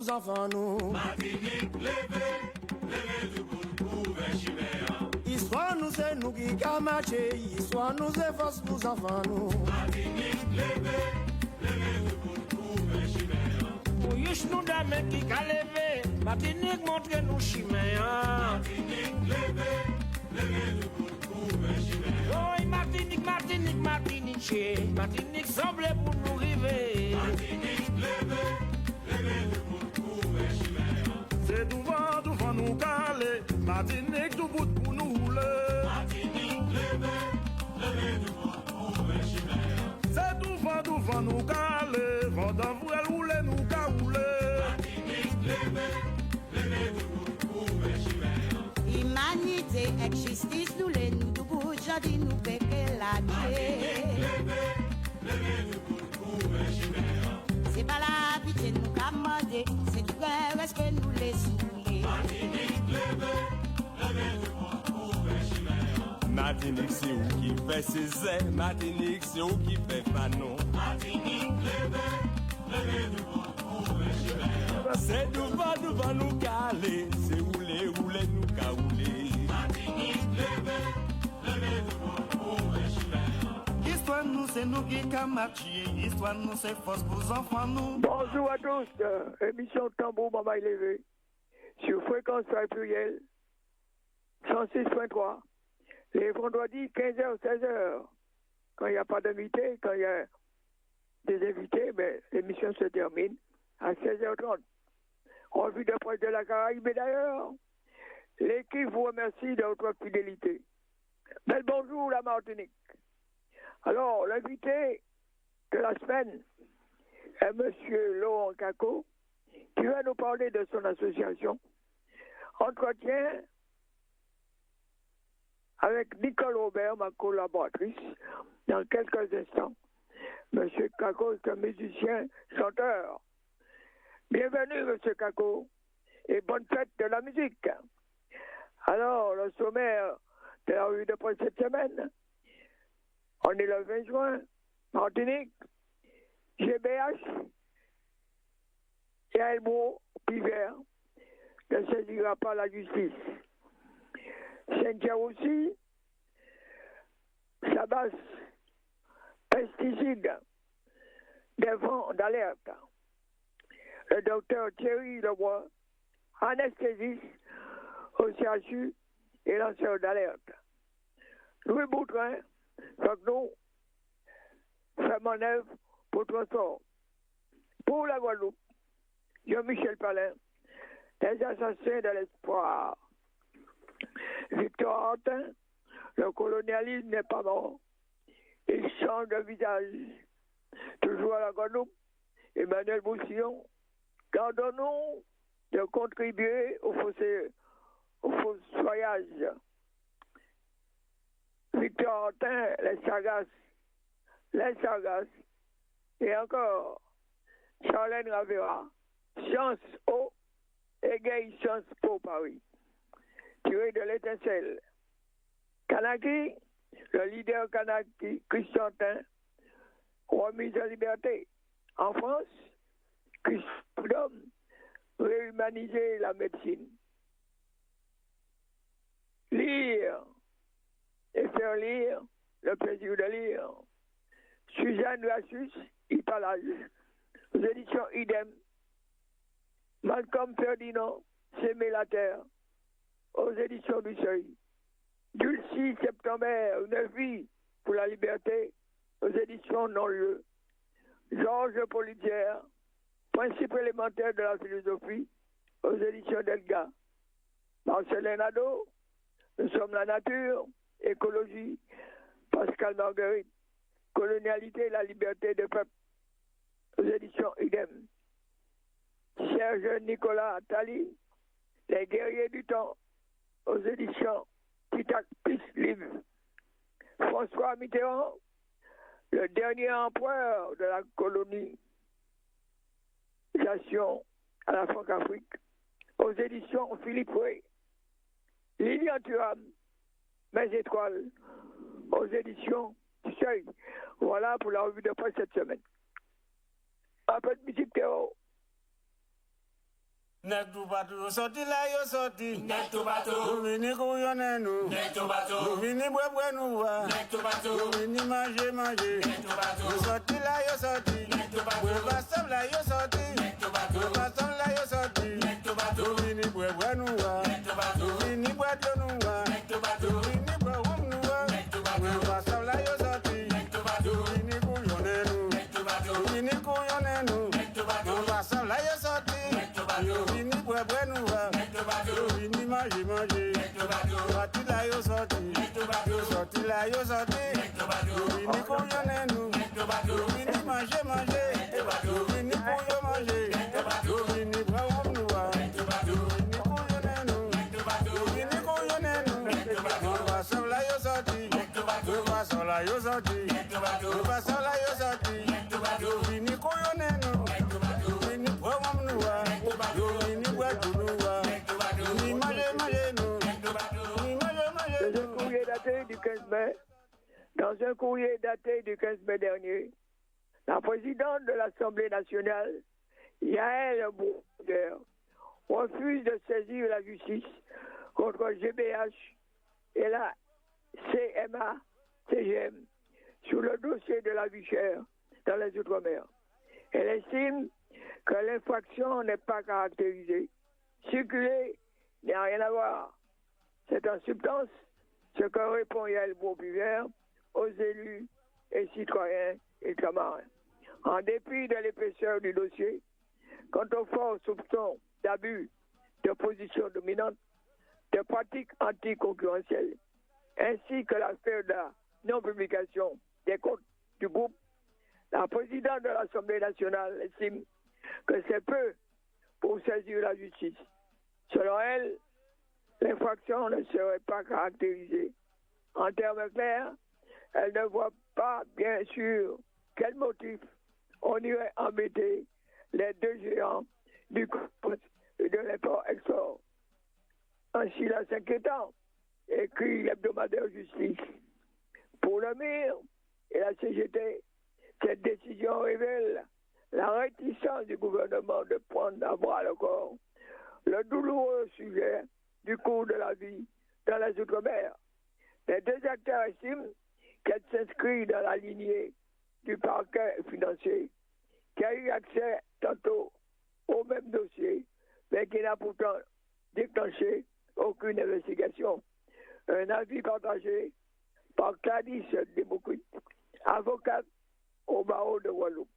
enfants nous. Martinique, levez du bout vers Chimère. Histoire nous c'est nous qui a marché, histoire nous c'est force pour enfants nous. Martinique, levez du bout vers Chimère. Pour yush nous dame qui a levé, Martinique montre nous Chimère. Martinique, levez du bout vers Chimère. Oh Martinique, Martinique, Martinique, Martinique semble pour nous river. Martinique, levez du bout vers Chimère. C'est tout vent nous caler, Martinique tout bout pour nous rouler. Martinique, levez du bout vers Chimère. C'est tout vent nous caler, vent d'envoyer rouler nous caouler. Martinique, levez du bout vers Chimère. Humanité et justice nous les nous tout bout jardin nous péquer la nuit. Levez du bout vers Chimère. C'est pas la pitié nous commander, c'est tout un respect nous les souler. Martinique, levez du bout vers Chimère. Martinique, c'est où qui fait ses ailes. Martinique, c'est où qui fait fanon. Martinique, levez du bout vers Chimère. C'est devant nous caler. C'est rouler nous caouler. Martinique, levez du bout vers Chimère. Histoire nous c'est nous qui a marché, histoire nous c'est force pour enfants nous. Bonjour à tous, émission Tambour Maman Élevé sur fréquence plurielle 106.3 les vendredis 15h 16h quand il n'y a pas d'invités, quand il y a des invités, mais l'émission se termine à 16h30. Revue de presse de la Caraïbe et d'ailleurs, l'équipe vous remercie de votre fidélité. Bel bonjour la Martinique. Alors, l'invité de la semaine est M. Laurent Kako, qui va nous parler de son association Entretien avec Nicole Robert, ma collaboratrice, dans quelques instants. M. Kako est un musicien, chanteur. Bienvenue, M. Kako, et bonne fête de la musique. Alors, le sommaire de la revue de presse cette semaine, on est le 20 juin, Martinique, GBH, Yael Beau, Pivert, ne saisira pas la justice. Saint-Jean-Aussi, Sabas, pesticides, des vents d'alerte. Le docteur Thierry Lebois, anesthésiste au CHU et lanceur d'alerte. Louis Boutrin, donc nous faisons en œuvre pour transport. Pour la Guadeloupe, Jean-Michel Palin, les assassins de l'espoir. Victor Hortin, le colonialisme n'est pas mort. Il change de visage. Toujours à la Guadeloupe, Emmanuel Boussillon, gardons-nous de contribuer au fossoyage. Victor Hortin, les sagaces, et encore, Charlène Ravera, Science O, égaye Science Po Paris, tiré de l'étincelle. Kanaki, le leader Kanaki, Christiantin, remise en liberté. En France, Christophe réhumaniser la médecine. Lire et faire lire, le plaisir de lire. Suzanne Lassus, Italage, aux éditions Idem. Malcolm Ferdinand, S'aimer la terre, aux éditions du Seuil. Dulcie Septembre, une vie pour la liberté, aux éditions Non-Lieu. Georges Politière, principe élémentaire de la philosophie, aux éditions Delga. Marcelin Nadeau, Nous sommes la nature, écologie, Pascal Marguerite, colonialité et la liberté des peuples, aux éditions Idem. Serge Nicolas Attali, Les guerriers du temps, aux éditions Titac Peace Livre. François Mitterrand, le dernier empereur de la colonisation à la Franc-Afrique, aux éditions Philippe Ray. Lilian Thuram, Mes étoiles, aux éditions du Seuil. Voilà pour la revue de presse cette semaine. Un peu de musique Théo. Nek tout bateau sorti là yo sorti. Nek tout bateau. Vini couillonner nous. Nek tout bateau. Vini boire nous voir. Nek tout bateau. Vini manger. Nek tout bateau. Sorti là yo sorti. Nek tout bateau. Boire pas là yo sorti. Nek tout bateau. Boire pas là yo sorti. Nek tout bateau. Vini boire nous voir. Nek tout bateau. Vini boire nous voir. Nek tout bateau. Vini boire nous voir. Nek tout bateau. Boire pas là yo sorti. Nek tout bateau. Vini couillonner nous. Nek tout bateau. Vini couillonner nous. Nek tout bateau. Boire pas là yo sorti. Nek tout bateau. Vini boire nous voir. Nek tout bateau. Vini manger. Nek tout bateau. Sorti là yo sorti. Nek tout bateau. Sorti là yo sorti. Nek tout bateau. Vini couillonner nous. Nek tout bateau. Vini manger. Nek tout bateau. Vini couillon manger. Nek tout bateau. Vini boire nous voir. Nek tout bateau. Vini couillonner nous. Nek tout bateau. Vini couillonner nous. Nek tout bateau. On va sur là yo sorti. Nek tout bateau. On va sur là yo sorti. Nek tout bateau. On va sur là yo sorti. Nek tout bateau. Vini couillonner nous. Nek tout bateau. Vini boire nous voir. Vini boire nous voir. Nek tout bateau. Vini manger nous. Nek tout bateau. Vini manger Dans un courrier daté du 15 mai, dernier, la présidente de l'Assemblée nationale, Yael Brouder, refuse de saisir la justice contre GBH et la CMA-CGM sur le dossier de la vie chère dans les Outre-mer. Elle estime que l'infraction n'est pas caractérisée. Circuler n'a rien à voir. C'est en substance ce que répond Yael Brouder aux élus et citoyens ultramarins. En dépit de l'épaisseur du dossier, quant aux forts soupçons d'abus de position dominante, de pratiques anticoncurrentielles, ainsi que l'affaire de la non-publication des comptes du groupe, la présidente de l'Assemblée nationale estime que c'est peu pour saisir la justice. Selon elle, l'infraction ne serait pas caractérisée. En termes clairs, elle ne voit pas bien sûr quel motif on irait embêter les deux géants du commerce et de l'import-export. Un silence inquiétant, écrit l'hebdomadaire Justice. Pour le MIR et la CGT, cette décision révèle la réticence du gouvernement de prendre à bras le corps le douloureux sujet du coût de la vie dans les Outre-mer. Les deux acteurs estiment qu'elle s'inscrit dans la lignée du parquet financier qui a eu accès tantôt au même dossier, mais qui n'a pourtant déclenché aucune investigation. Un avis partagé par Gladys Democrite, avocate au barreau de Guadeloupe.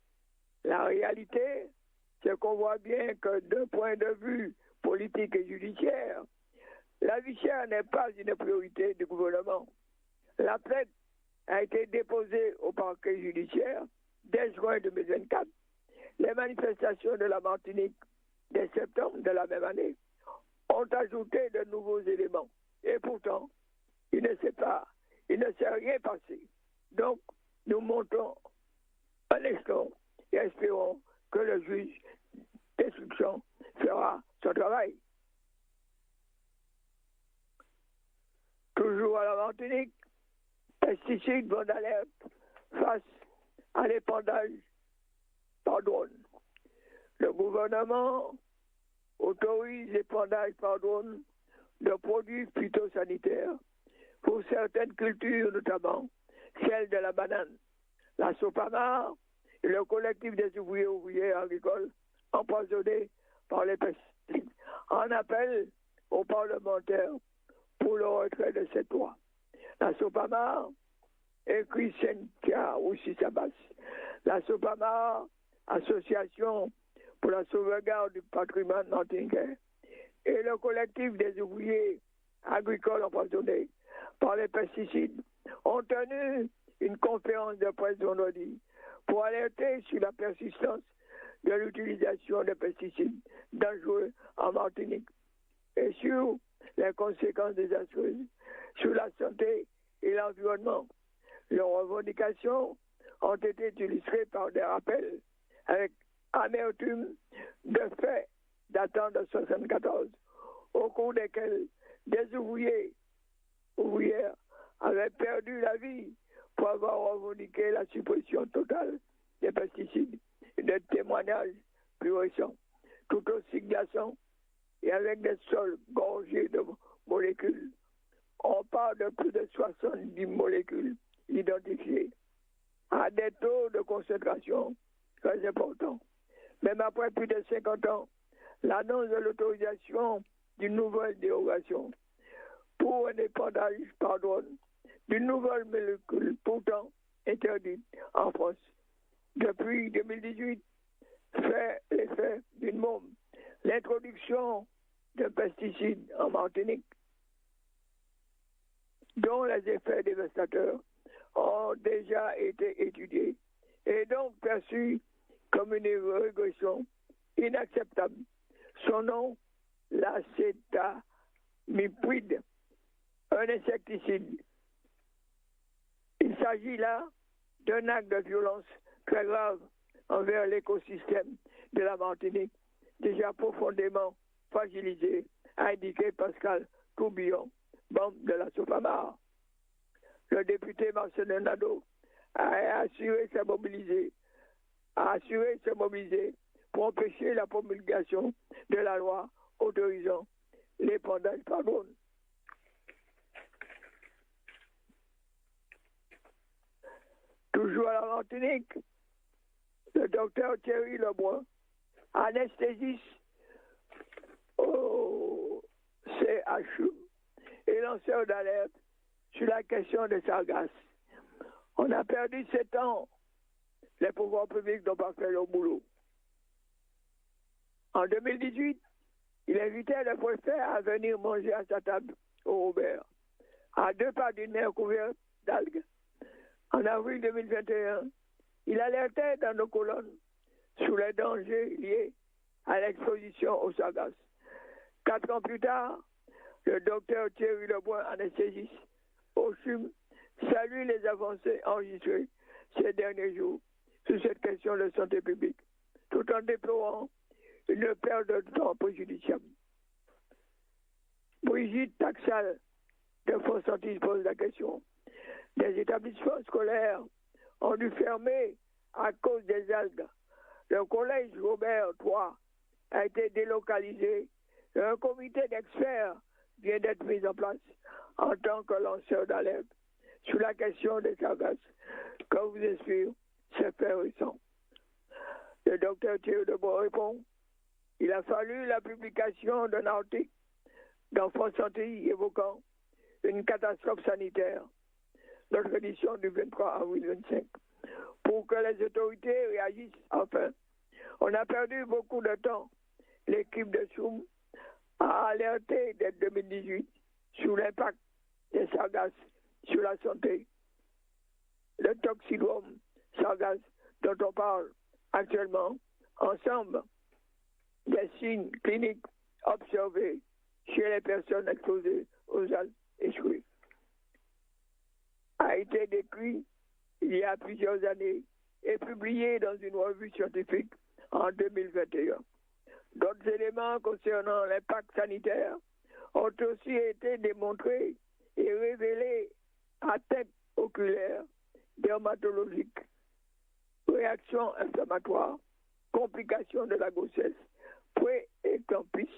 La réalité, c'est qu'on voit bien que d'un point de vue politique et judiciaire, la vie chère n'est pas une priorité du gouvernement. La plainte a été déposée au parquet judiciaire dès juin 2024. Les manifestations de la Martinique dès septembre de la même année ont ajouté de nouveaux éléments. Et pourtant, il ne s'est rien passé. Donc, nous montons un instant et espérons que le juge d'instruction fera son travail. Toujours à la Martinique, pesticides vont d'alerte face à l'épandage par drone. Le gouvernement autorise l'épandage par drone de produits phytosanitaires pour certaines cultures, notamment celle de la banane. La Sopamar et le collectif des ouvriers agricoles empoisonnés par les pesticides en appellent aux parlementaires pour le retrait de cette loi. La Sopamar, écrit Cynthia Roussy-Sabas, la Sopamar, association pour la sauvegarde du patrimoine martiniquais, et le collectif des ouvriers agricoles empoisonnés par les pesticides ont tenu une conférence de presse vendredi pour alerter sur la persistance de l'utilisation des pesticides dangereux en Martinique et sur les conséquences désastreuses sur la santé et l'environnement. Leurs revendications ont été illustrées par des rappels avec amertume de faits datant de 1974, au cours desquels des ouvrières avaient perdu la vie pour avoir revendiqué la suppression totale des pesticides et des témoignages plus récents. Tout aussi glaçants et avec des sols gorgés de molécules. On parle de plus de 70 molécules identifiées à des taux de concentration très importants. Même après plus de 50 ans, l'annonce de l'autorisation d'une nouvelle dérogation pour un épandage par drone d'une nouvelle molécule pourtant interdite en France depuis 2018 fait l'effet d'une bombe. L'introduction de pesticides en Martinique, dont les effets dévastateurs ont déjà été étudiés et donc perçus comme une régression inacceptable. Son nom, l'acétamipride, un insecticide. Il s'agit là d'un acte de violence très grave envers l'écosystème de la Martinique, déjà profondément fragilisé, a indiqué Pascal Tourbillon, membre de la Sofamar. Le député Marcelin Nadeau a assuré se mobiliser pour empêcher la promulgation de la loi autorisant l'épandage par drone. Toujours à la Martinique, le docteur Thierry Lebrun, anesthésiste au CHU et lanceur d'alerte sur la question des sargasses. On a perdu 7 ans. Les pouvoirs publics n'ont pas fait leur boulot. En 2018, il invitait le préfet à venir manger à sa table au Robert, à 2 pas d'une mer couverte d'algues. En avril 2021, il alertait dans nos colonnes sur les dangers liés à l'exposition aux sargasses. 4 ans plus tard, le docteur Thierry Lebrun, anesthésiste au CHUM, salue les avancées enregistrées ces derniers jours sur cette question de santé publique, tout en déplorant une perte de temps préjudiciable. Brigitte Taxal de Fonsantis pose la question. Des établissements scolaires ont dû fermer à cause des algues. Le collège Robert III a été délocalisé et un comité d'experts vient d'être mis en place en tant que lanceur d'alerte sur la question des sargasses. Comme vous inspire, c'est fait récent. Le docteur Thierry Debois répond, il a fallu la publication d'un article dans France Santé évoquant une catastrophe sanitaire, notre édition du 23 avril 25, pour que les autorités réagissent enfin. On a perdu beaucoup de temps. L'équipe de Soum a alerté dès 2018 sur l'impact des sargasses sur la santé. Le toxidrome sargasse dont on parle actuellement, ensemble des signes cliniques observés chez les personnes exposées aux algues échouées, a été décrit il y a plusieurs années et publié dans une revue scientifique en 2021. D'autres éléments concernant l'impact sanitaire ont aussi été démontrés et révélés: atteintes oculaires, dermatologiques, réactions inflammatoires, complications de la grossesse, pré-éclampsie,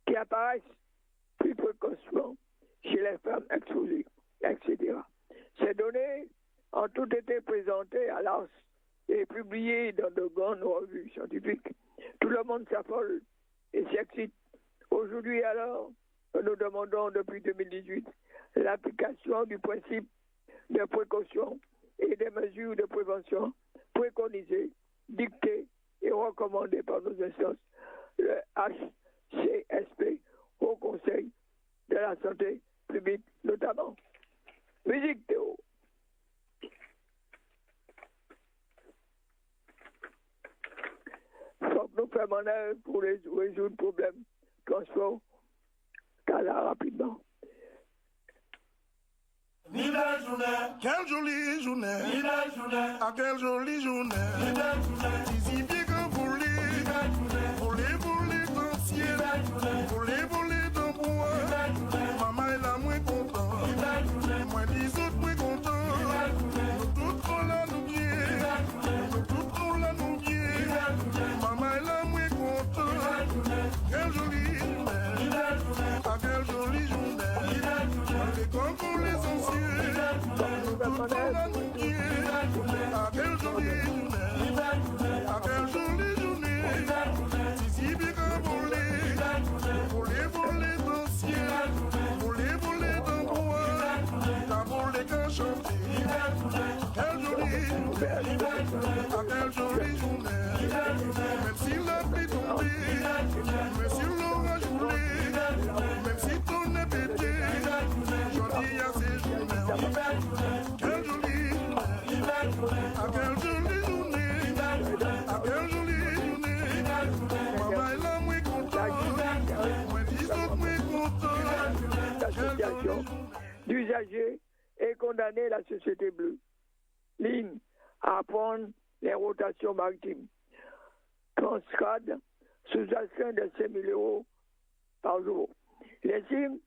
qui apparaissent plus précocement chez les femmes exposées, etc. Ces données ont toutes été présentées à l'ARS et publiées dans de grandes revues scientifiques. Tout le monde s'affole et s'excite. Aujourd'hui alors, nous demandons depuis 2018 l'application du principe de précaution et des mesures de prévention préconisées, dictées et recommandées par nos instances, le HCSP, au Conseil de la santé publique notamment. Musique Théo. Il faut que nous fassions en œuvre pour résoudre le problème transport Tala rapidement. Ni belle journée, Quelle jolie journée, ni belle journée, ah quelle jolie journée. ni belle journée, Ici bien que voler, belle journée, voler dans le ciel, belle journée, voler dans le bois. belle journée, Maman est là moins content, belle journée, moi les autres moins content. belle journée, Nous tous on là nous bien, belle journée, nous tous on là nous bien. belle journée, Maman est là moins content, belle journée, D'usagers et condamner la société bleue. Ligne à prendre les rotations maritimes. Transcad sous astreinte de 5 000 € par jour. Il estime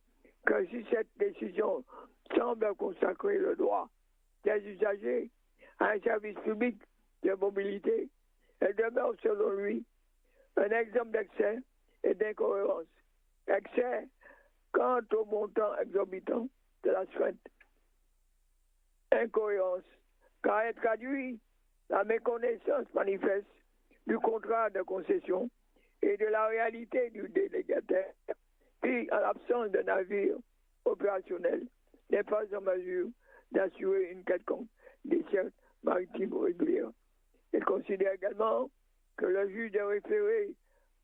que si cette décision semble consacrer le droit des usagers à un service public de mobilité, elle demeure selon lui un exemple d'excès et d'incohérence. Excès quant au montant exorbitant de l'astreinte. Incohérence, car elle traduit la méconnaissance manifeste du contrat de concession et de la réalité du délégataire, qui, en l'absence de navire opérationnel, n'est pas en mesure d'assurer une quelconque desserte maritime régulière. Il considère également que le juge de référé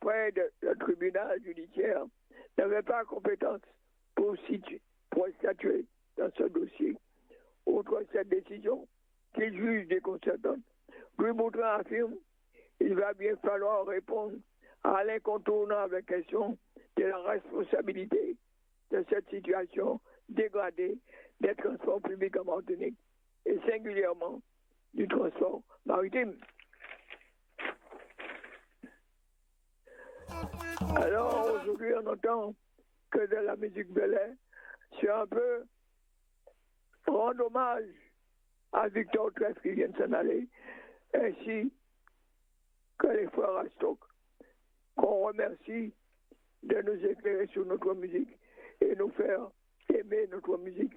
près le tribunal judiciaire n'avait pas compétence pour statuer dans ce dossier. Outre cette décision, qu'il juge déconcertante, Louis Boutran affirme qu'il va bien falloir répondre à l'incontournable question de la responsabilité de cette situation dégradée des transports publics en Martinique et singulièrement du transport maritime. Alors aujourd'hui on entend que de la musique Belay, c'est un peu rendre hommage à Victor Trèfle qui vient de s'en aller, ainsi que les frères Rastock, qu'on remercie de nous éclairer sur notre musique et nous faire aimer notre musique.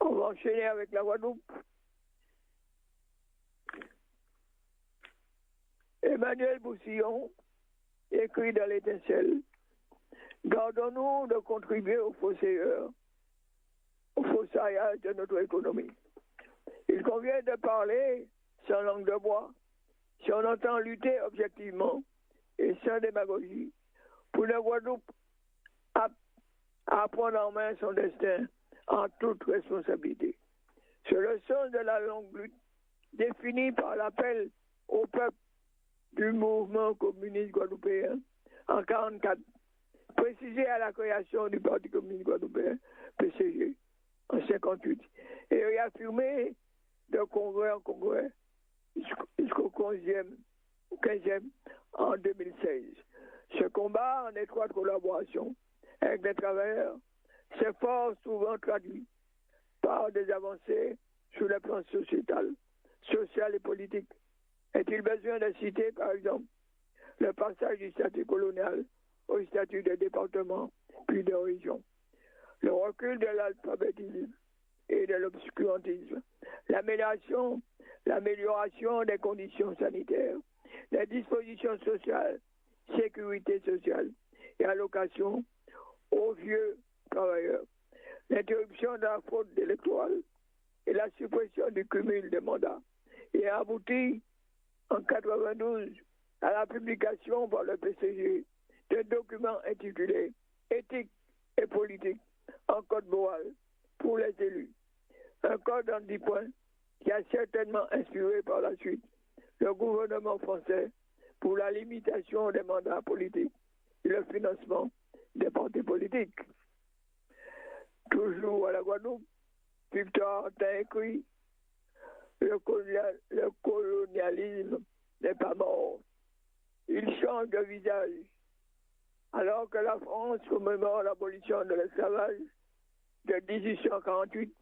On va enchaîner avec la Guadeloupe. Emmanuel Boussillon écrit dans l'Étincelle: gardons-nous de contribuer au fossoyage de notre économie. Il convient de parler sans langue de bois, si on entend lutter objectivement et sans démagogie pour la Guadeloupe à prendre en main son destin en toute responsabilité. C'est le sens de la longue lutte définie par l'appel au peuple du mouvement communiste guadeloupéen en 1944, précisé à la création du Parti communiste guadeloupéen, PCG, en 1958, et réaffirmé de congrès en congrès jusqu'au 15e en 2016. Ce combat en étroite collaboration avec les travailleurs s'efforce souvent traduit par des avancées sur le plan sociétal, social et politique. Est-il besoin de citer, par exemple, le passage du statut colonial au statut de département puis de région, le recul de l'alphabétisme et de l'obscurantisme, l'amélioration des conditions sanitaires, les dispositions sociales, sécurité sociale et allocation aux vieux travailleurs, l'interruption de la fraude électorale et la suppression du cumul des mandats, et abouti en 1992 à la publication par le PCG d'un document intitulé « Éthique et politique en code moral pour les élus ». Un code en 10 points qui a certainement inspiré par la suite le gouvernement français pour la limitation des mandats politiques et le financement des partis politiques. Toujours à la Guadeloupe, Victor a écrit: le colonialisme n'est pas mort. Il change de visage. Alors que la France commémore l'abolition de l'esclavage de 1848,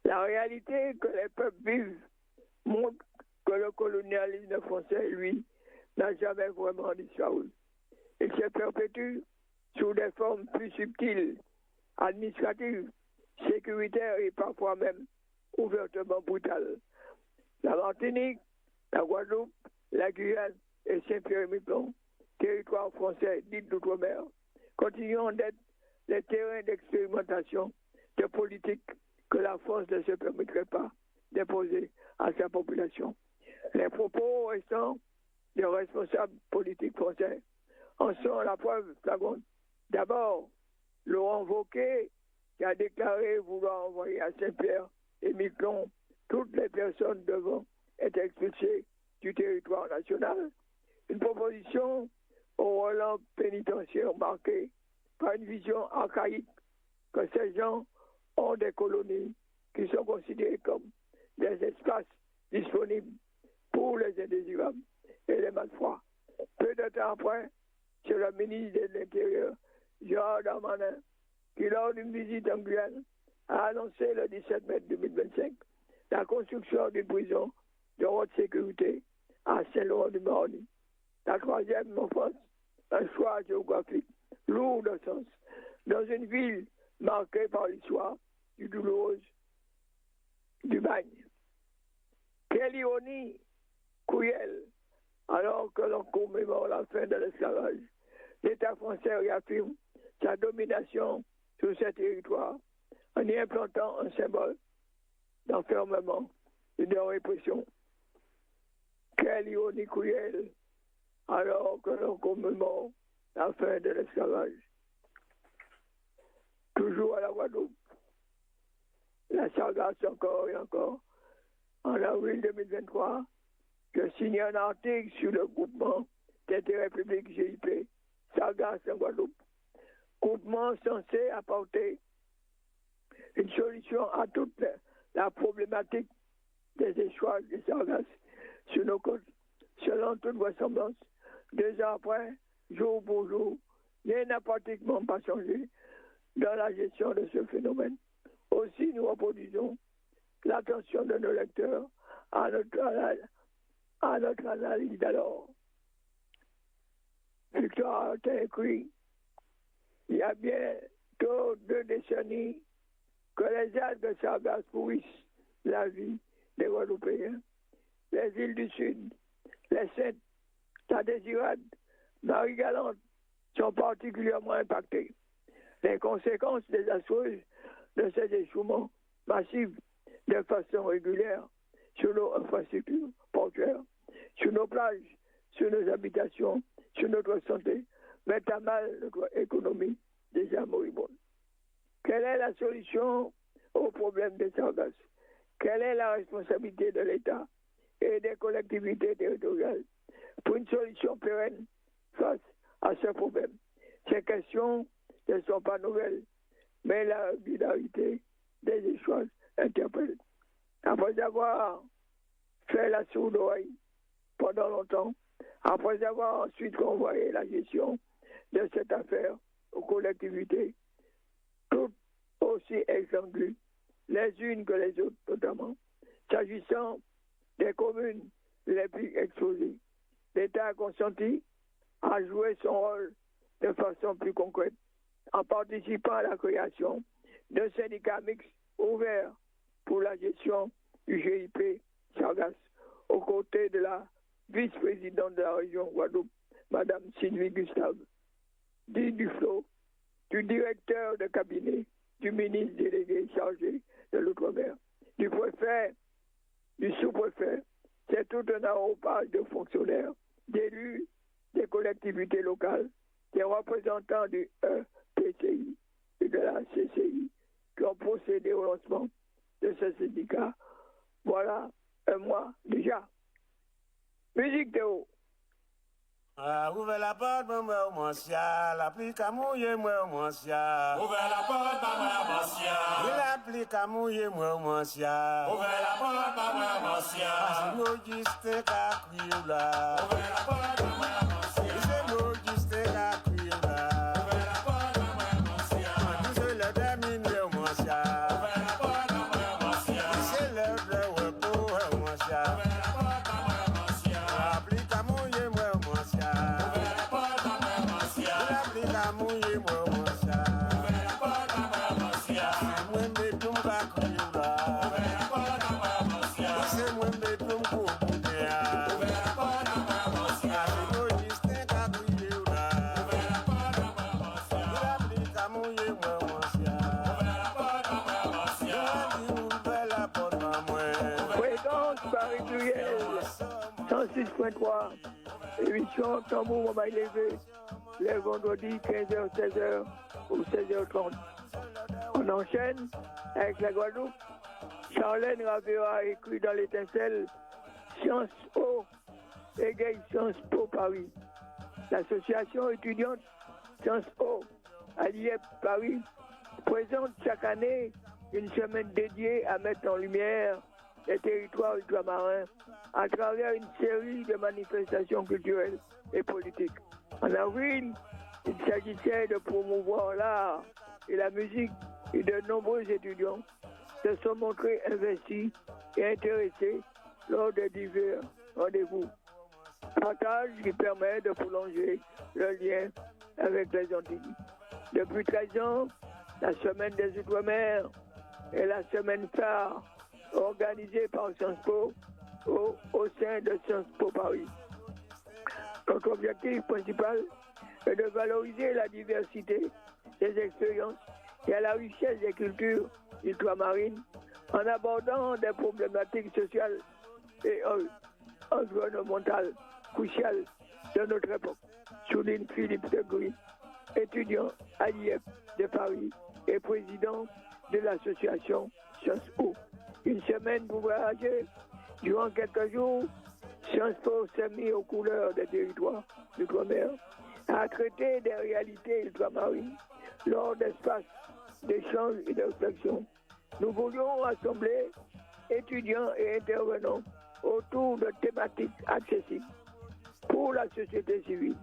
la réalité que les peuples vivent montre que le colonialisme français, lui, n'a jamais vraiment disparu. Il se perpétue sous des formes plus subtiles, administratives sécuritaire et parfois même ouvertement brutale. La Martinique, la Guadeloupe, la Guyane et Saint-Pierre-et-Miquelon, territoires français dits d'outre-mer, continuent d'être les terrains d'expérimentation de politique que la France ne se permettrait pas d'imposer à sa population. Les propos restants des responsables politiques français en sont la preuve flagrante. D'abord, Laurent Wauquiez, qui a déclaré vouloir envoyer à Saint-Pierre et Miquelon toutes les personnes devant être expulsées du territoire national. Une proposition au relent pénitentiaire marqué par une vision archaïque que ces gens ont des colonies qui sont considérées comme des espaces disponibles pour les indésirables et les malfroids. Peu de temps après, c'est le ministre de l'Intérieur, Gérard Darmanin, qui lors d'une visite en Guyane a annoncé le 17 mai 2025 la construction d'une prison de haute sécurité à Saint-Laurent-du-Maroni. La troisième offense, un choix géographique lourd de sens, dans une ville marquée par l'histoire du douloureuse du bagne. Quelle ironie cruelle, alors que l'on commémore la fin de l'esclavage, l'État français réaffirme sa domination sur ces territoires en y implantant un symbole d'enfermement et de répression. Quelle ironie cruelle, alors que l'on commémore la fin de l'esclavage. Toujours à la Guadeloupe, la Sargasse encore et encore. En avril 2023, je signe un article sur le groupement d'intérêt public GIP, Sargasse en Guadeloupe. Groupement censé apporter une solution à toute la problématique des échouages des sargasses sur nos côtes. Selon toute vraisemblance, 2 ans après, jour pour jour, rien n'a pratiquement pas changé dans la gestion de ce phénomène. Aussi, nous reproduisons l'attention de nos lecteurs à notre analyse d'alors. Victoire a écrit, il y a bientôt 2 décennies que les algues de sargasses pourrissent la vie des Guadeloupéens. Les îles du Sud, les Saintes, la Désirade, Marie-Galante sont particulièrement impactées. Les conséquences désastreuses de ces échouements massifs de façon régulière sur nos infrastructures portuaires, sur nos plages, sur nos habitations, sur notre santé, mettent à mal notre économie déjà moribonde. Quelle est la solution au problème des sargasses? Quelle est la responsabilité de l'État et des collectivités territoriales pour une solution pérenne face à ce problème? Ces questions ne sont pas nouvelles, mais la régularité des échanges interpelle. Après avoir fait la sourde oreille pendant longtemps, après avoir ensuite convoyé la gestion de cette affaire aux collectivités, toutes aussi exsangues, les unes que les autres notamment, s'agissant des communes les plus exposées, l'État a consenti à jouer son rôle de façon plus concrète en participant à la création d'un syndicat mixte ouvert pour la gestion du GIP Sargasses, aux côtés de la vice-présidente de la région Guadeloupe, Mme Sylvie Gustave, dit Duflo, du directeur de cabinet du ministre délégué chargé de l'outre-mer, du préfet, du sous-préfet. C'est tout un arropage de fonctionnaires, d'élus, des collectivités locales, des représentants du EPCI et de la CCI qui ont procédé au lancement de ce syndicat. Voilà un mois déjà. Musique Théo. Ouvrez la porte, moi, mon sia. La pluie qu'a mouillé, moi, mon sia. Ouvrez la porte, maman, mon sia. La pluie qu'a mouillé, moi, mon sia. Ouvrez la porte, maman, mon sia. C'est nous juste qu'à cuire là. Ouvrez la porte, maman, mon sia. C'est nous juste qu'à cuire là. Ouvrez la porte, maman, mon sia. C'est le demi, mon sia. Ouvrez la porte, maman, mon sia. C'est le repos, mon sia. Ouvrez la porte, maman, mon sia. La pluie qu'a mouillé, moi, mon sia. Ouvrez la porte, maman, mon sia. La pluie qu'a mouillé, moi, mon sia. Ouvrez la porte, maman, mon sia. Moi, 88.3, émission Tambour Mama élevé, les vendredis 15h, 16h ou 16h30. On enchaîne avec la Guadeloupe. Charlène Ravera écrit dans l'étincelle Sciences Po, égaye Sciences Po Paris. L'association étudiante Sciences Po à l'IEP Paris présente chaque année une semaine dédiée à mettre en lumière les territoires ultramarins à travers une série de manifestations culturelles et politiques. En avril, il s'agissait de promouvoir l'art et la musique et de nombreux étudiants se sont montrés investis et intéressés lors de divers rendez-vous. Partage qui permet de prolonger le lien avec les Antilles. Depuis 13 ans, la Semaine des Outre-mer est la semaine phare organisée par Sciences Po au sein de Sciences Po Paris. Notre objectif principal est de valoriser la diversité des expériences et la richesse des cultures ultramarines en abordant des problématiques sociales et environnementales cruciales de notre époque, souligne Philippe Degrui, étudiant à l'IEP de Paris et président de l'association Sciences Po. Une semaine pour voyager. Durant quelques jours, Sciences Po s'est mis aux couleurs des territoires d'outre-mer, à traiter des réalités ultramarines lors d'espaces d'échange et de réflexion. Nous voulions rassembler étudiants et intervenants autour de thématiques accessibles pour la société civile.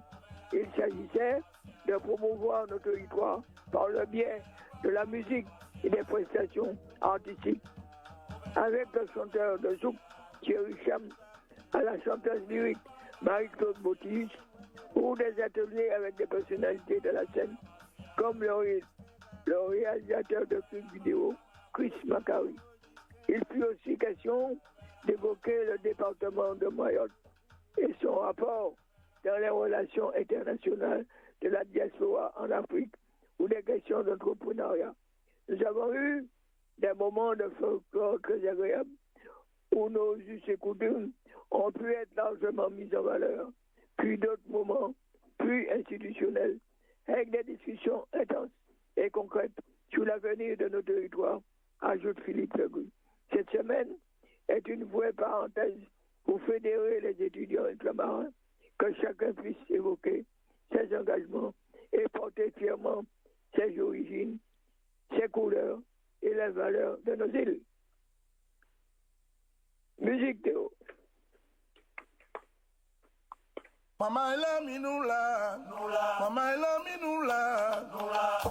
Il s'agissait de promouvoir nos territoires par le biais de la musique et des prestations artistiques. Avec le chanteur de zouk, Thierry Cham, à la chanteuse lyrique Marie-Claude Botis, ou des ateliers avec des personnalités de la scène, comme le réalisateur de films vidéo Chris Macari. Il fut aussi question d'évoquer le département de Mayotte et son rapport dans les relations internationales de la diaspora en Afrique ou des questions d'entrepreneuriat. Nous avons eu des moments de folklore très agréables où nos us et coutumes ont pu être largement mis en valeur, puis d'autres moments plus institutionnels avec des discussions intenses et concrètes sur l'avenir de nos territoires, ajoute Philippe Leguy. Cette semaine est une vraie parenthèse pour fédérer les étudiants ultramarins, que chacun puisse évoquer ses engagements et porter fièrement ses origines, ses couleurs et les valeurs de nos îles. Musique Théo. Mama elami nous là, Mama elami nous là,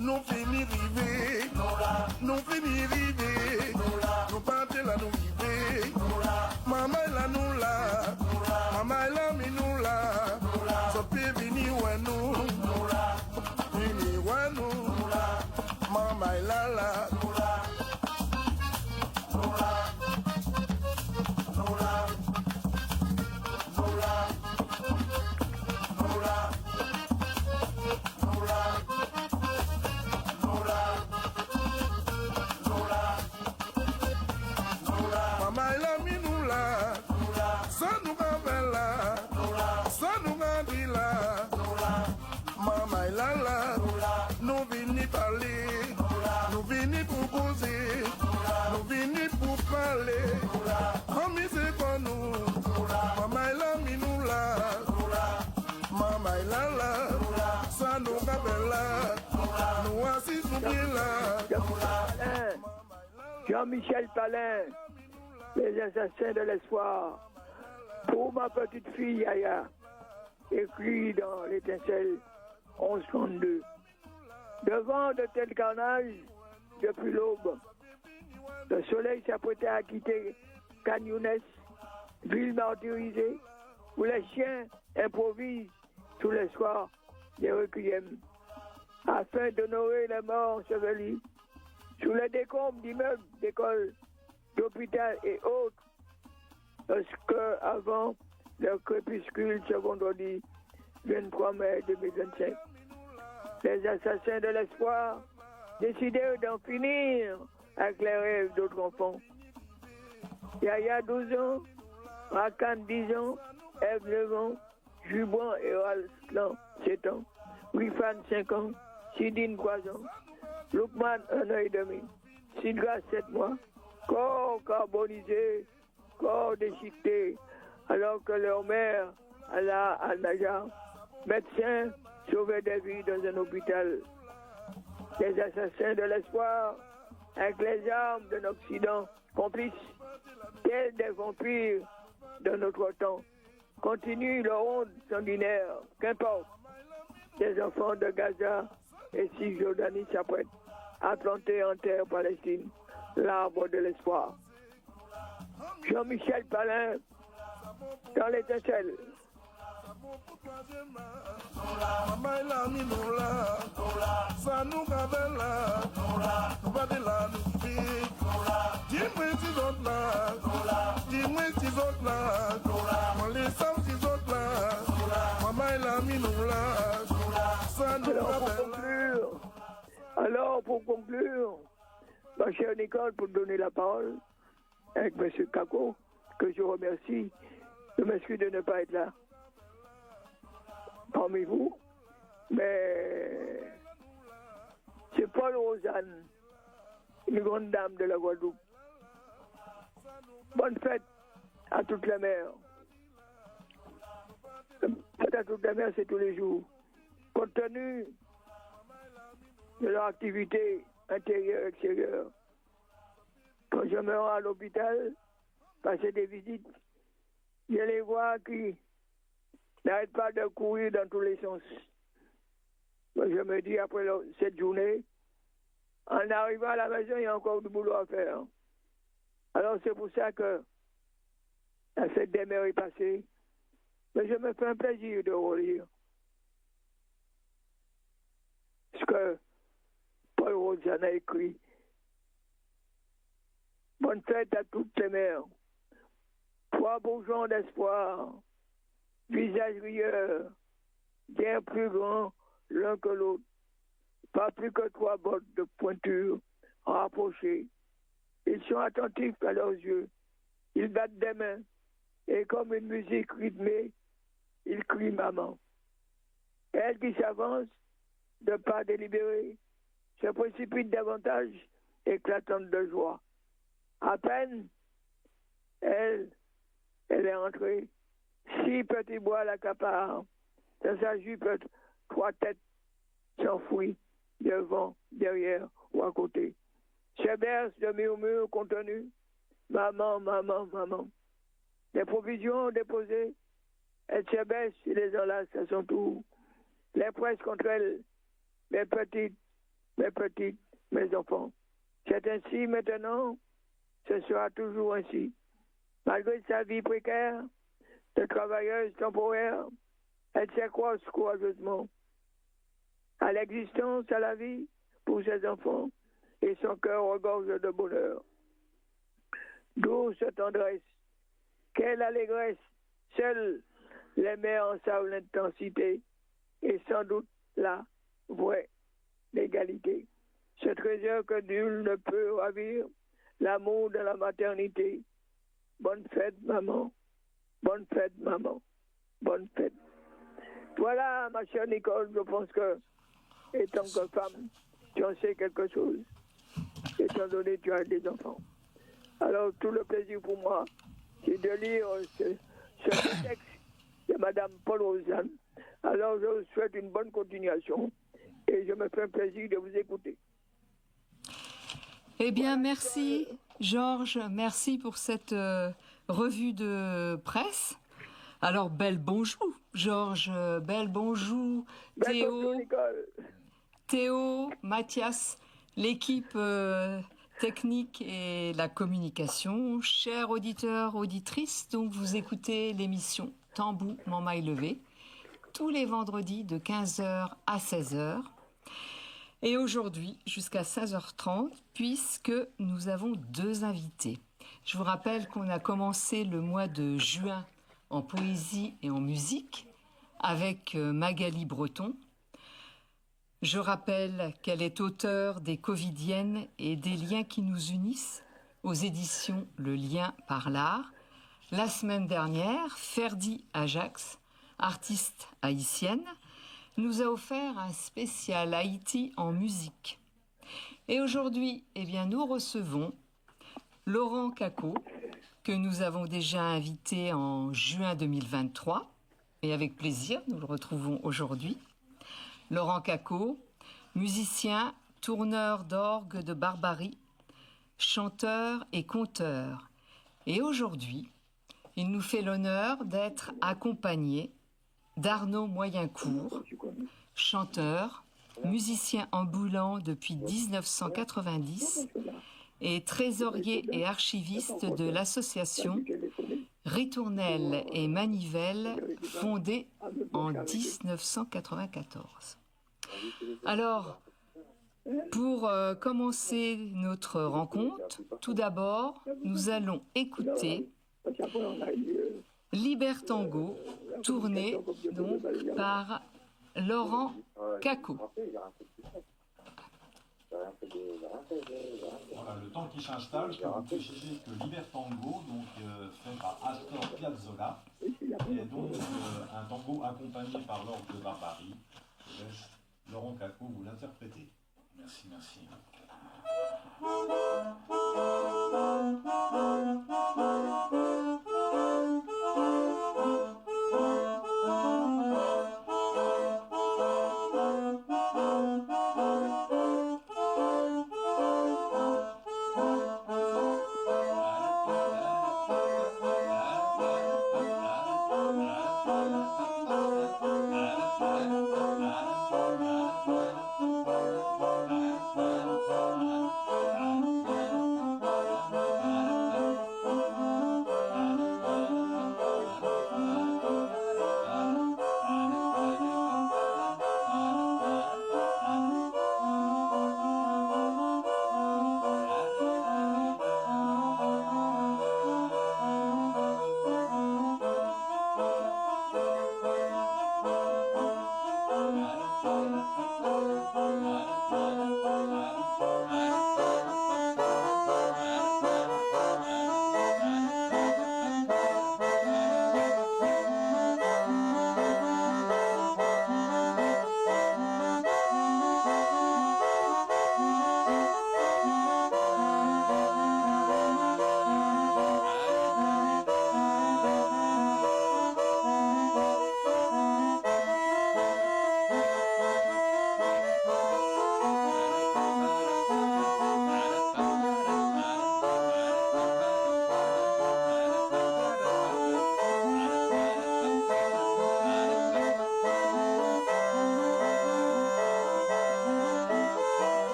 nous fini rivé, nous fini rivé, nous partons là nous rivé, Mama elami nous là, Mama elami nous là, so pe vini ouais nous, vini ouais nous, Mama elala. Nous venons parler, nous venons pour causer, nous venons pour parler. Comme c'est pour nous, Mama elami nous là, Mama elala, ça nous rappelle là, nous assis sous pied là. Jean-Michel Palin, les assassins de l'espoir. Pour ma petite fille Yaya, écrit dans l'étincelle 1132. Devant de tels carnages, depuis l'aube, le soleil s'apprêtait à quitter Canyounès, ville martyrisée, où les chiens improvisent tous les soirs des requiems, afin d'honorer les morts ensevelis sous les décombres d'immeubles, d'écoles, d'hôpitaux et autres, parce que avant le crépuscule ce vendredi 23 mai 2025, les assassins de l'espoir décidèrent d'en finir avec les rêves d'autres enfants. Yaya 12 ans, Rakan 10 ans, Ève 9 ans, Jubran et Ralslan 7 ans, Wifan 5 ans, Sidine 3 ans, Lukman 1 an et demi, Sidra 7 mois, corps carbonisé, corps déchiqueté, alors que leur mère, Allah al-Najar, médecin, sauvait des vies dans un hôpital. Les assassins de l'espoir, avec les armes de l'Occident, complices, tels des vampires de notre temps, continuent leur ronde sanguinaire, qu'importe. Les enfants de Gaza et Cisjordanie s'apprêtent à planter en terre Palestine l'arbre de l'espoir. Jean-Michel Palin, dans l'étincelle. Mama Elami Noula, Sanou Kabela, Badela Nufi, dis-moi si autres là, dis-moi si autres là, on les sent si autres là, Mama Elami Noula, Sanou Kabela. Alors pour conclure, ma chère Nicole, pour donner la parole, avec M. Kako, que je remercie, je m'excuse de ne pas être là parmi vous, mais c'est Paul Rosanne, une grande dame de la Guadeloupe. Bonne fête à toutes les mères. Fête à toutes les mères, c'est tous les jours. Compte tenu de leur activité intérieure et extérieure, quand je me rends à l'hôpital, passer des visites, je les vois qui n'arrêtent pas de courir dans tous les sens. Moi, je me dis, après cette journée, en arrivant à la maison, il y a encore du boulot à faire. Alors c'est pour ça que la fête des mères est passée. Mais je me fais un plaisir de relire ce que Paul Rosanne a écrit. Bonne fête à toutes les mères. Trois bourgeons d'espoir, visage rieur, bien plus grands l'un que l'autre, pas plus que 3 bottes de pointure rapprochées. Ils sont attentifs à leurs yeux, ils battent des mains, et comme une musique rythmée, ils crient maman. Elle qui s'avance, de pas délibéré, se précipite davantage, éclatante de joie. À peine, elle est entrée, 6 petits bois l'accaparent. Dans sa jupe, 3 têtes s'enfouissent devant, derrière ou à côté. Se berce de murmures contenus. Maman, maman, maman. Les provisions déposées, elle se baisse et les enlace à son tour. Les presse contre elle, mes petites, mes enfants. C'est ainsi maintenant, ce sera toujours ainsi. Malgré sa vie précaire, de travailleuse temporaire, elle s'accroche courageusement à l'existence, à la vie pour ses enfants, et son cœur regorge de bonheur. Douce tendresse, quelle allégresse, seules les mères en savent l'intensité, et sans doute la vraie l'égalité. Ce trésor que nul ne peut ravir, l'amour de la maternité. Bonne fête, maman. Bonne fête, maman. Bonne fête. Voilà, ma chère Nicole, je pense que, étant que femme, tu en sais quelque chose. Étant donné que tu as des enfants. Alors, tout le plaisir pour moi, c'est de lire ce texte de Madame Paul Rosanne. Alors, je vous souhaite une bonne continuation et je me fais un plaisir de vous écouter. Eh bien, merci, Georges. Merci pour cette revue de presse. Alors, belle bonjour, Georges. Belle bonjour, Théo, Mathias, l'équipe technique et la communication. Chers auditeurs, auditrices, donc vous écoutez l'émission Tambou Mamaï Levé tous les vendredis de 15h à 16h. Et aujourd'hui, jusqu'à 16h30, puisque nous avons 2 invités. Je vous rappelle qu'on a commencé le mois de juin en poésie et en musique avec Magali Breton. Je rappelle qu'elle est auteure des Covidiennes et des liens qui nous unissent aux éditions Le Lien par l'Art, La semaine dernière, Ferdi Ajax, artiste haïtienne, nous a offert un spécial Haïti en musique. Et aujourd'hui, nous recevons Laurent Cacot, que nous avons déjà invité en juin 2023. Et avec plaisir, nous le retrouvons aujourd'hui. Laurent Cacot, musicien, tourneur d'orgue de Barbarie, chanteur et conteur. Et aujourd'hui, il nous fait l'honneur d'être accompagné d'Arnaud Moyencourt, chanteur, musicien ambulant depuis 1990 et trésorier et archiviste de l'association Ritournelle et Manivelle, fondée en 1994. Alors, pour commencer notre rencontre, tout d'abord, nous allons écouter Libertango, tourné donc par Laurent Cacot. Voilà, le temps qui s'installe, je peux vous préciser que Libertango, fait par Astor Piazzolla, est donc un tango accompagné par l'orgue de Barbarie. Je laisse Laurent Cacot vous l'interpréter. Merci, merci.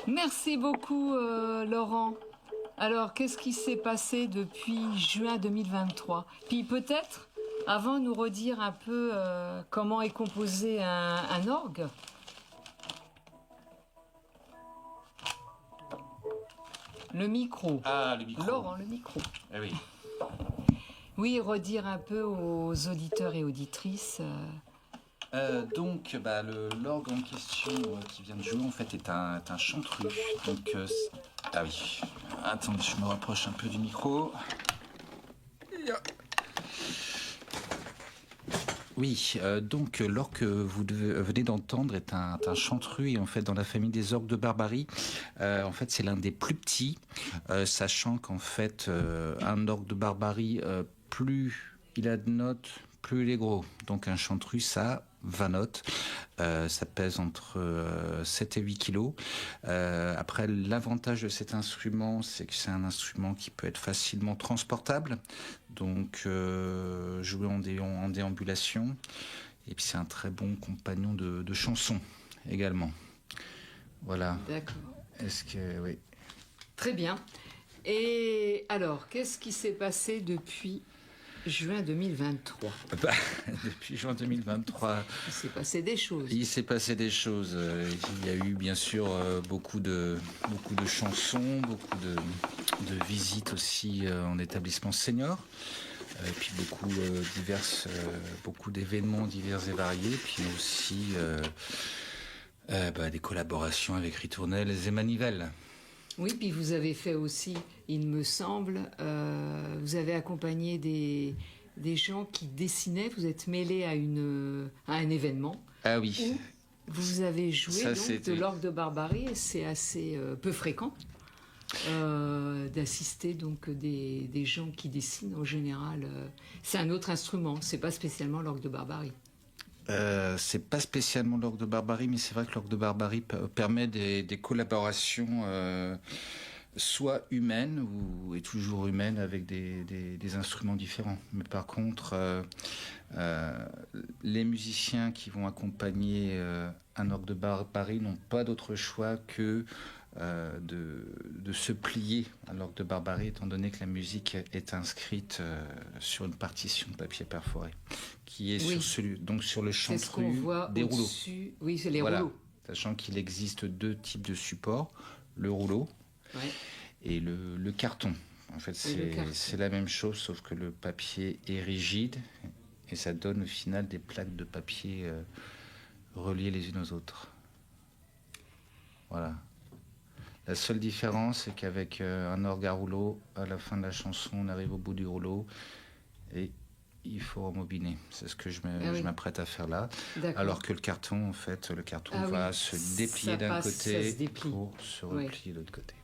Merci beaucoup, Laurent. Alors, qu'est-ce qui s'est passé depuis juin 2023? Puis peut-être, avant, nous redire un peu comment est composé un orgue. Le micro. Ah, le micro. Laurent, le micro. Ah oui. Oui, redire un peu aux auditeurs et auditrices. Donc, l'orgue en question qui vient de jouer, en fait, est un chantru. Donc, ah oui. Attendez, je me rapproche un peu du micro. Oui, donc l'orgue que vous venez d'entendre est un chantru et en fait dans la famille des orgues de Barbarie. En fait, c'est l'un des plus petits, sachant qu'en fait un orgue de Barbarie, plus il a de notes, plus il est gros. Donc un chantru, ça a 20 notes. Ça pèse entre 7 et 8 kilos. Après, l'avantage de cet instrument, c'est que c'est un instrument qui peut être facilement transportable. Donc, jouer en déambulation. Et puis, c'est un très bon compagnon de chansons également. Voilà. D'accord. Est-ce que... Oui. Très bien. Et alors, qu'est-ce qui s'est passé depuis juin 2023? Depuis juin 2023... Il s'est passé des choses. Il s'est passé des choses. Il y a eu bien sûr beaucoup de chansons, beaucoup de visites aussi en établissement senior. Et puis beaucoup d'événements divers et variés. Puis aussi des collaborations avec Ritournelles et Manivelle. Oui, puis vous avez fait aussi, il me semble, vous avez accompagné des gens qui dessinaient, vous êtes mêlé à un événement. Ah oui. Où vous avez joué Ça, donc, de l'orgue de Barbarie, et c'est assez peu fréquent d'assister donc des gens qui dessinent en général. C'est un autre instrument, c'est pas spécialement l'orgue de Barbarie. C'est pas spécialement l'orgue de Barbarie, mais c'est vrai que l'orgue de Barbarie permet des collaborations soit humaines et toujours humaines avec des instruments différents. Mais par contre, les musiciens qui vont accompagner un orgue de Barbarie n'ont pas d'autre choix que de se plier à l'orgue de Barbarie, étant donné que la musique est inscrite sur une partition de papier perforé, qui est sur le chantru des rouleaux. Oui, c'est les rouleaux. Sachant qu'il existe deux types de supports, le rouleau et le carton. En fait, c'est la même chose, sauf que le papier est rigide et ça donne au final des plaques de papier reliées les unes aux autres. Voilà. La seule différence, c'est qu'avec un orgue à rouleau, à la fin de la chanson, on arrive au bout du rouleau et il faut rembobiner. C'est ce que je m'apprête à faire là. D'accord. Alors que le carton, en fait, va se déplier d'un côté pour se replier de l'autre côté.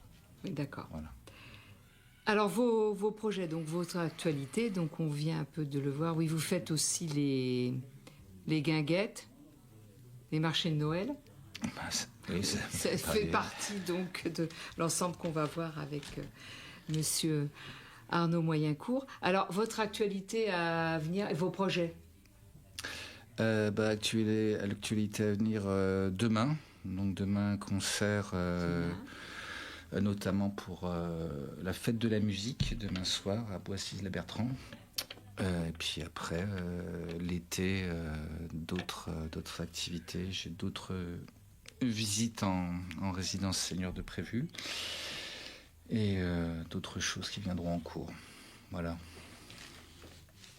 Oui, d'accord. Voilà. Alors, vos projets, donc votre actualité, donc on vient un peu de le voir. Oui, vous faites aussi les guinguettes, les marchés de Noël. Oui, ça fait partie donc de l'ensemble qu'on va voir avec Monsieur Arnaud Moyencourt. Alors, votre actualité à venir et vos projets? L'actualité à venir demain. Donc demain, un concert, notamment pour la fête de la musique, demain soir à Boissy-la-Bertrand. Et puis après, l'été, d'autres activités. J'ai d'autres visites en résidence senior de prévu et d'autres choses qui viendront en cours. Voilà.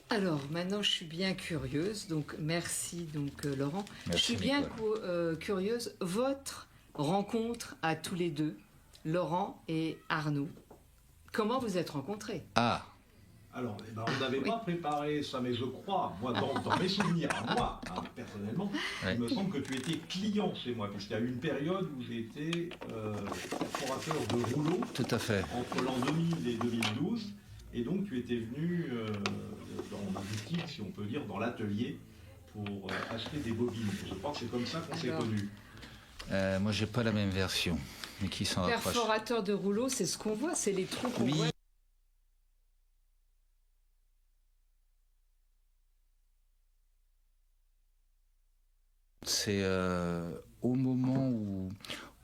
Alors, maintenant, je suis bien curieuse. Donc, merci, Laurent. Merci, je suis bien curieuse. Votre rencontre à tous les deux, Laurent et Arnaud, comment vous êtes rencontrés? Alors, on n'avait pas préparé ça, mais je crois, moi, dans mes souvenirs, personnellement, il me semble que tu étais client chez moi, puisqu'il y a eu une période où j'étais perforateur de rouleaux. Tout à fait. Entre l'an 2000 et 2012, et donc tu étais venu dans ma boutique, si on peut dire, dans l'atelier, pour acheter des bobines. Je crois que c'est comme ça qu'on s'est connus. Moi, j'ai pas la même version, mais qui s'en rapproche. Perforateur de rouleau, c'est ce qu'on voit, c'est les trous qu'on voit. C'est au moment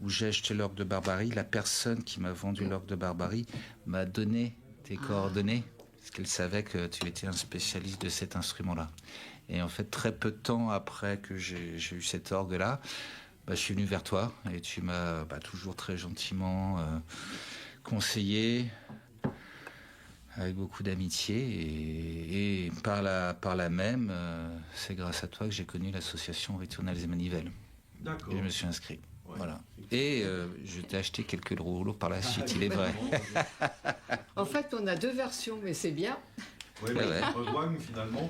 où j'ai acheté l'orgue de Barbarie, la personne qui m'a vendu l'orgue de Barbarie m'a donné tes coordonnées, parce qu'elle savait que tu étais un spécialiste de cet instrument-là. Et en fait, très peu de temps après que j'ai eu cet orgue-là, je suis venu vers toi et tu m'as toujours très gentiment conseillé, avec beaucoup d'amitié. Et par là même, c'est grâce à toi que j'ai connu l'association Ritournelles et Manivelles. D'accord. Et je me suis inscrit. Ouais. Voilà. Et je t'ai acheté quelques rouleaux par la suite, il est vrai. En fait, on a deux versions, mais c'est bien. Oui, Ouais. ils se rejoignent finalement.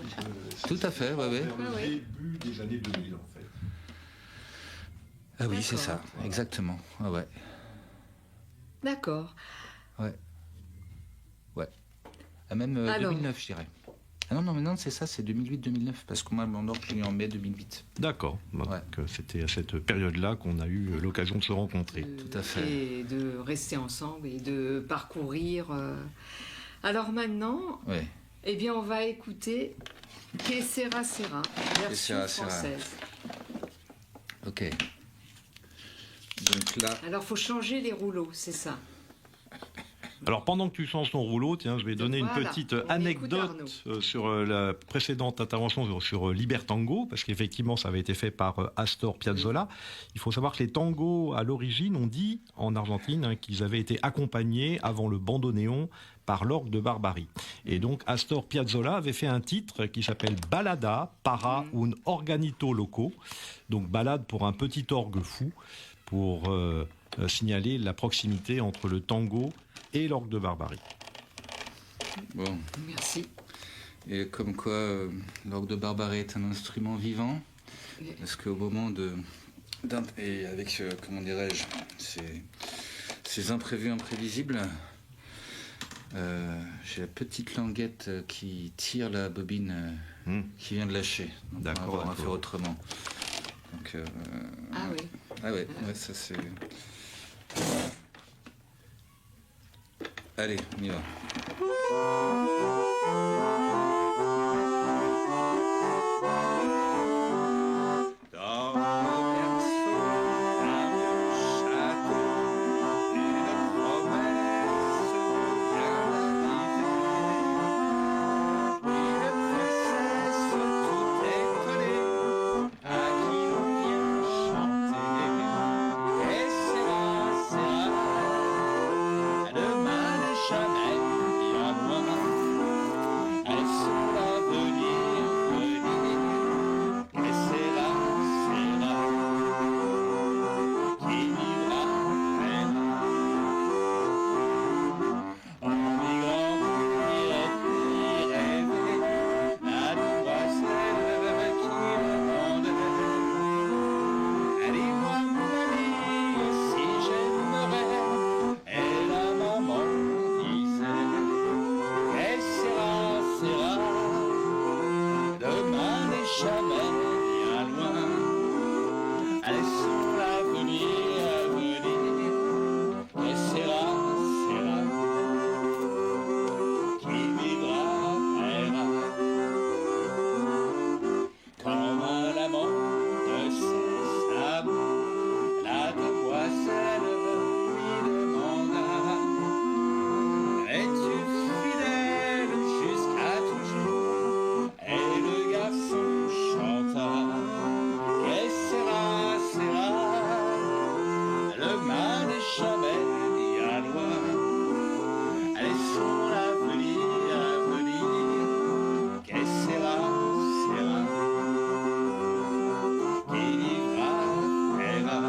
Puisque Tout à fait, c'est ouais. vers le Ah ouais. début des années 2000 en fait. Ah oui, c'est D'accord. ça, exactement. Ah ouais. D'accord. Ouais. Ah, même Alors. 2009, je dirais. Ah non, mais non, c'est ça, c'est 2008-2009, parce que moi, mon orgue, je l'ai eu en mai 2008. D'accord. Donc, Ouais. c'était à cette période-là qu'on a eu l'occasion de se rencontrer. Tout à fait. Et de rester ensemble et de parcourir. Alors maintenant, Ouais. eh bien, on va écouter Que sera sera, version sera sera. française. Ok. Donc là, Alors, faut changer les rouleaux, c'est ça. Alors pendant que tu changes ton rouleau, tiens, je vais donner Voilà, une petite on écoute anecdote sur la précédente intervention sur Libertango, parce qu'effectivement ça avait été fait par Astor Piazzolla. Il faut savoir que les tangos à l'origine, on dit en Argentine qu'ils avaient été accompagnés avant le bandoneon par l'orgue de Barbarie. Et donc Astor Piazzolla avait fait un titre qui s'appelle Ballada para un organito loco, donc balade pour un petit orgue fou, pour signaler la proximité entre le tango et l'orgue de Barbarie. bon. Merci. Et comme quoi, l'orgue de Barbarie est un instrument vivant, parce qu'au moment et avec, comment dirais-je, ces imprévus imprévisibles, j'ai la petite languette qui tire la bobine qui vient de lâcher. Donc D'accord, on va d'accord. faire autrement. Donc, Ah oui. ah ouais, ça c'est... Allez, on y va. Dans le berceau d'un vieux château, une promesse vient d'arriver. Une princesse tout étonnée, à qui l'on vient chanter. Et c'est demain n'est jamais bien loin. Elles sont là, venir, venir. Et c'est là, qui vivra, verra. En migrant pour rêver, la demoiselle qui demandait. Allez-moi, mon ami, si j'aimerais. Et la maman disait, que sera, demain n'est jamais bien loin. Elles sont là, venir, venir. Que sera, qui vivra, verra. Comme un amant de ses amours, la demoiselle lui demanda: es-tu fidèle jusqu'à toujours? Et le garçon chanta: que sera, le mal n'est jamais bien loin. Elles sont là, venir, venir. Que sera, qui vivra, verra.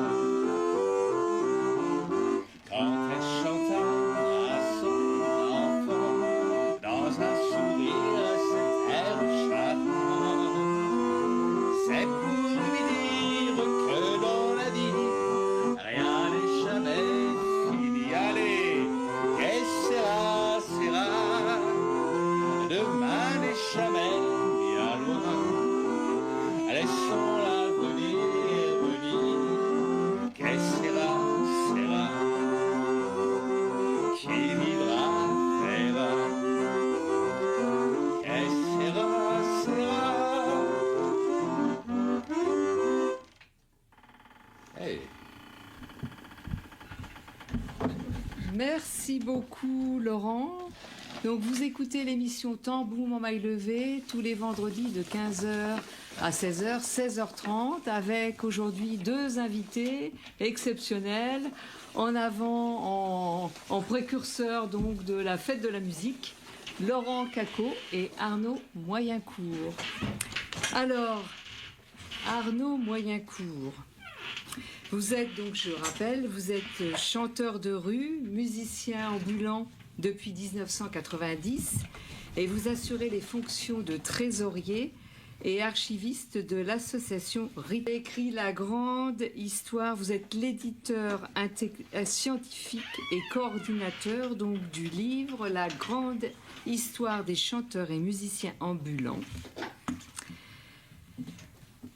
Quand elle chanta à son enfant, dans un sourire cet air charmant, c'est pour lui dire que dans la vie, rien n'est jamais fini. Allez, que sera, demain n'est jamais bien loin. Elles sont là, venir, venir. Que sera, qui vivra, verra. Que sera. Hey. Merci beaucoup, Laurent. Donc, vous écoutez l'émission Tambour mon maille levé tous les vendredis de 15h à 16h, 16h30, avec aujourd'hui 2 invités exceptionnels en avant, en précurseur donc de la fête de la musique, Laurent Cacot et Arnaud Moyencourt. Alors, Arnaud Moyencourt, vous êtes donc, je rappelle, vous êtes chanteur de rue, musicien ambulant depuis 1990 et vous assurez les fonctions de trésorier et archiviste de l'association RIT. Vous avez écrit la grande histoire, vous êtes l'éditeur scientifique et coordinateur donc du livre La grande histoire des chanteurs et musiciens ambulants.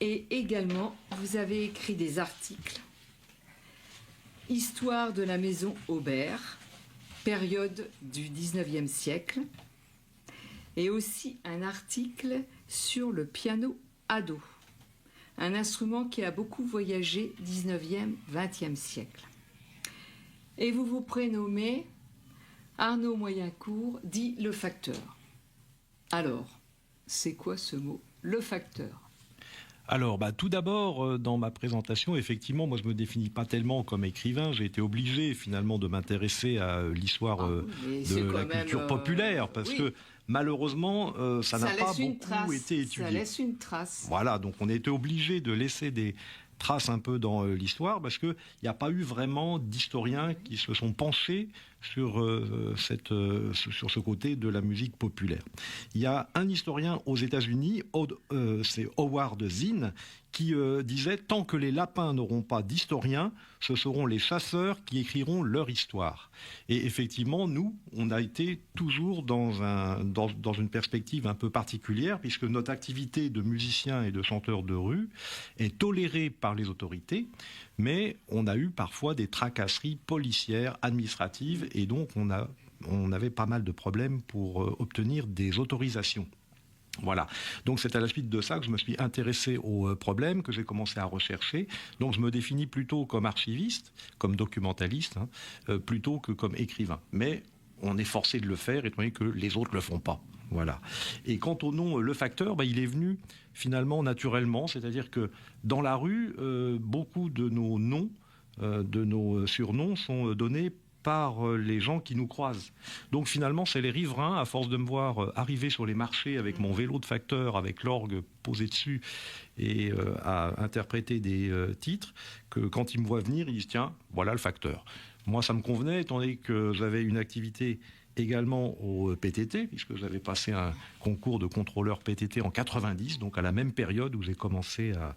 Et également, vous avez écrit des articles. Histoire de la maison Aubert, période du 19e siècle. Et aussi un article sur le piano ado, un instrument qui a beaucoup voyagé 19e, 20e siècle. Et vous vous prénommez Arnaud Moyencourt, dit le facteur. Alors, c'est quoi ce mot, le facteur ? Alors, tout d'abord, dans ma présentation, effectivement, moi je me définis pas tellement comme écrivain. J'ai été obligé finalement de m'intéresser à l'histoire de la culture populaire, parce que malheureusement, ça n'a pas beaucoup été étudié. Ça laisse une trace. Voilà, donc on a été obligé de laisser des traces un peu dans l'histoire, parce qu'il n'y a pas eu vraiment d'historiens qui se sont penchés sur ce côté de la musique populaire. Il y a un historien aux États-Unis, c'est Howard Zinn, qui disait « Tant que les lapins n'auront pas d'historiens, ce seront les chasseurs qui écriront leur histoire ». Et effectivement, nous, on a été toujours dans une perspective un peu particulière, puisque notre activité de musicien et de chanteur de rue est tolérée par les autorités, mais on a eu parfois des tracasseries policières, administratives, et donc on avait pas mal de problèmes pour obtenir des autorisations. Voilà, donc c'est à la suite de ça que je me suis intéressé au problème, que j'ai commencé à rechercher. Donc je me définis plutôt comme archiviste, comme documentaliste, plutôt que comme écrivain. Mais on est forcé de le faire, étant donné que les autres ne le font pas. Voilà. Et quant au nom Le Facteur, il est venu finalement naturellement, c'est-à-dire que dans la rue, beaucoup de nos noms, de nos surnoms sont donnés par les gens qui nous croisent. Donc finalement, c'est les riverains, à force de me voir arriver sur les marchés avec mon vélo de facteur, avec l'orgue posé dessus et à interpréter des titres, que quand ils me voient venir, ils disent « Tiens, voilà le facteur ». Moi, ça me convenait, étant donné que j'avais une activité également au PTT, puisque j'avais passé un concours de contrôleur PTT en 90, donc à la même période où j'ai commencé à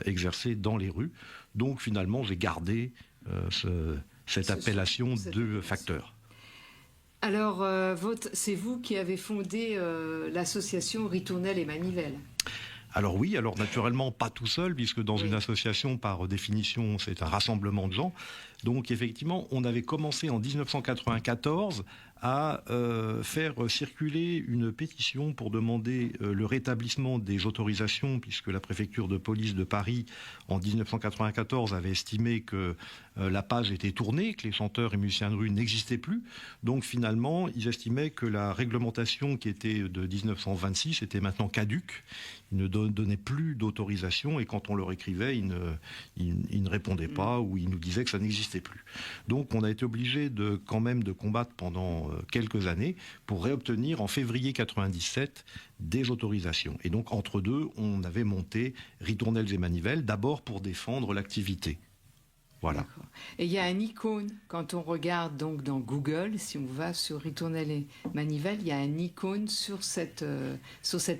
exercer dans les rues. Donc finalement, j'ai gardé cette appellation de facteur. Alors, c'est vous qui avez fondé l'association Ritournelle et Manivelle. Alors oui, alors naturellement pas tout seul, puisque dans une association, par définition, c'est un rassemblement de gens. Donc effectivement, on avait commencé en 1994 à faire circuler une pétition pour demander le rétablissement des autorisations, puisque la préfecture de police de Paris, en 1994, avait estimé que la page était tournée, que les chanteurs et musiciens de rue n'existaient plus. Donc finalement, ils estimaient que la réglementation qui était de 1926 était maintenant caduque. Ils ne donnaient plus d'autorisation, et quand on leur écrivait, ils ne répondaient pas, ou ils nous disaient que ça n'existait plus. Donc on a été obligé quand même de combattre pendant quelques années pour réobtenir en février 97 des autorisations. Et donc entre deux, on avait monté Ritournelles et Manivelles, d'abord pour défendre l'activité. Voilà. Et il y a une icône, quand on regarde donc dans Google, si on va sur Ritournelles et Manivelles, il y a une icône sur cette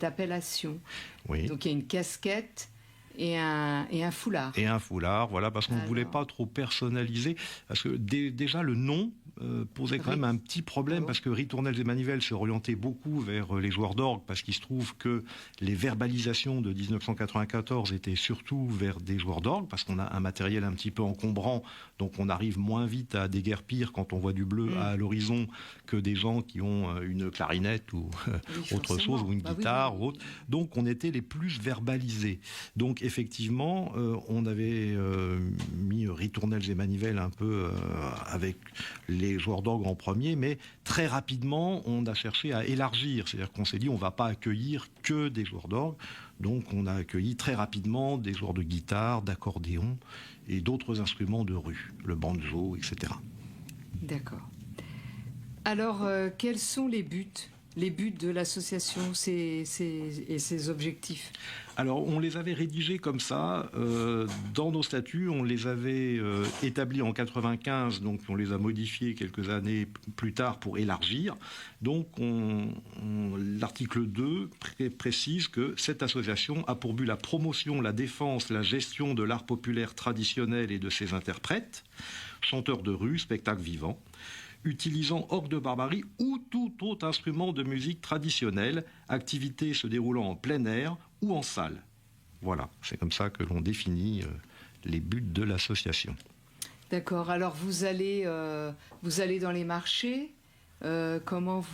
appellation. Oui. Donc il y a une casquette et un foulard. Et un foulard, voilà, parce qu'on ne voulait pas trop personnaliser, parce que déjà le nom posait quand même un petit problème, parce que Ritournelles et Manivelles s'est orienté beaucoup vers les joueurs d'orgue, parce qu'il se trouve que les verbalisations de 1994 étaient surtout vers des joueurs d'orgue, parce qu'on a un matériel un petit peu encombrant, donc on arrive moins vite à déguerpir quand on voit du bleu à l'horizon que des gens qui ont une clarinette ou autre chose, ou une guitare ou autre. Donc on était les plus verbalisés. Donc effectivement, on avait mis Ritournelles et Manivelles un peu avec les les joueurs d'orgue en premier, mais très rapidement, on a cherché à élargir. C'est-à-dire qu'on s'est dit, on ne va pas accueillir que des joueurs d'orgue. Donc, on a accueilli très rapidement des joueurs de guitare, d'accordéon et d'autres instruments de rue, le banjo, etc. D'accord. Alors, quels sont les buts de l'association et ses objectifs? Alors, on les avait rédigés comme ça. Dans nos statuts, on les avait établis en 95, donc on les a modifiés quelques années plus tard pour élargir. Donc, l'article 2 précise que cette association a pour but la promotion, la défense, la gestion de l'art populaire traditionnel et de ses interprètes, chanteurs de rue, spectacles vivants, utilisant orgue de barbarie ou tout autre instrument de musique traditionnelle, activité se déroulant en plein air ou en salle. Voilà, c'est comme ça que l'on définit les buts de l'association. D'accord, alors vous allez dans les marchés, comment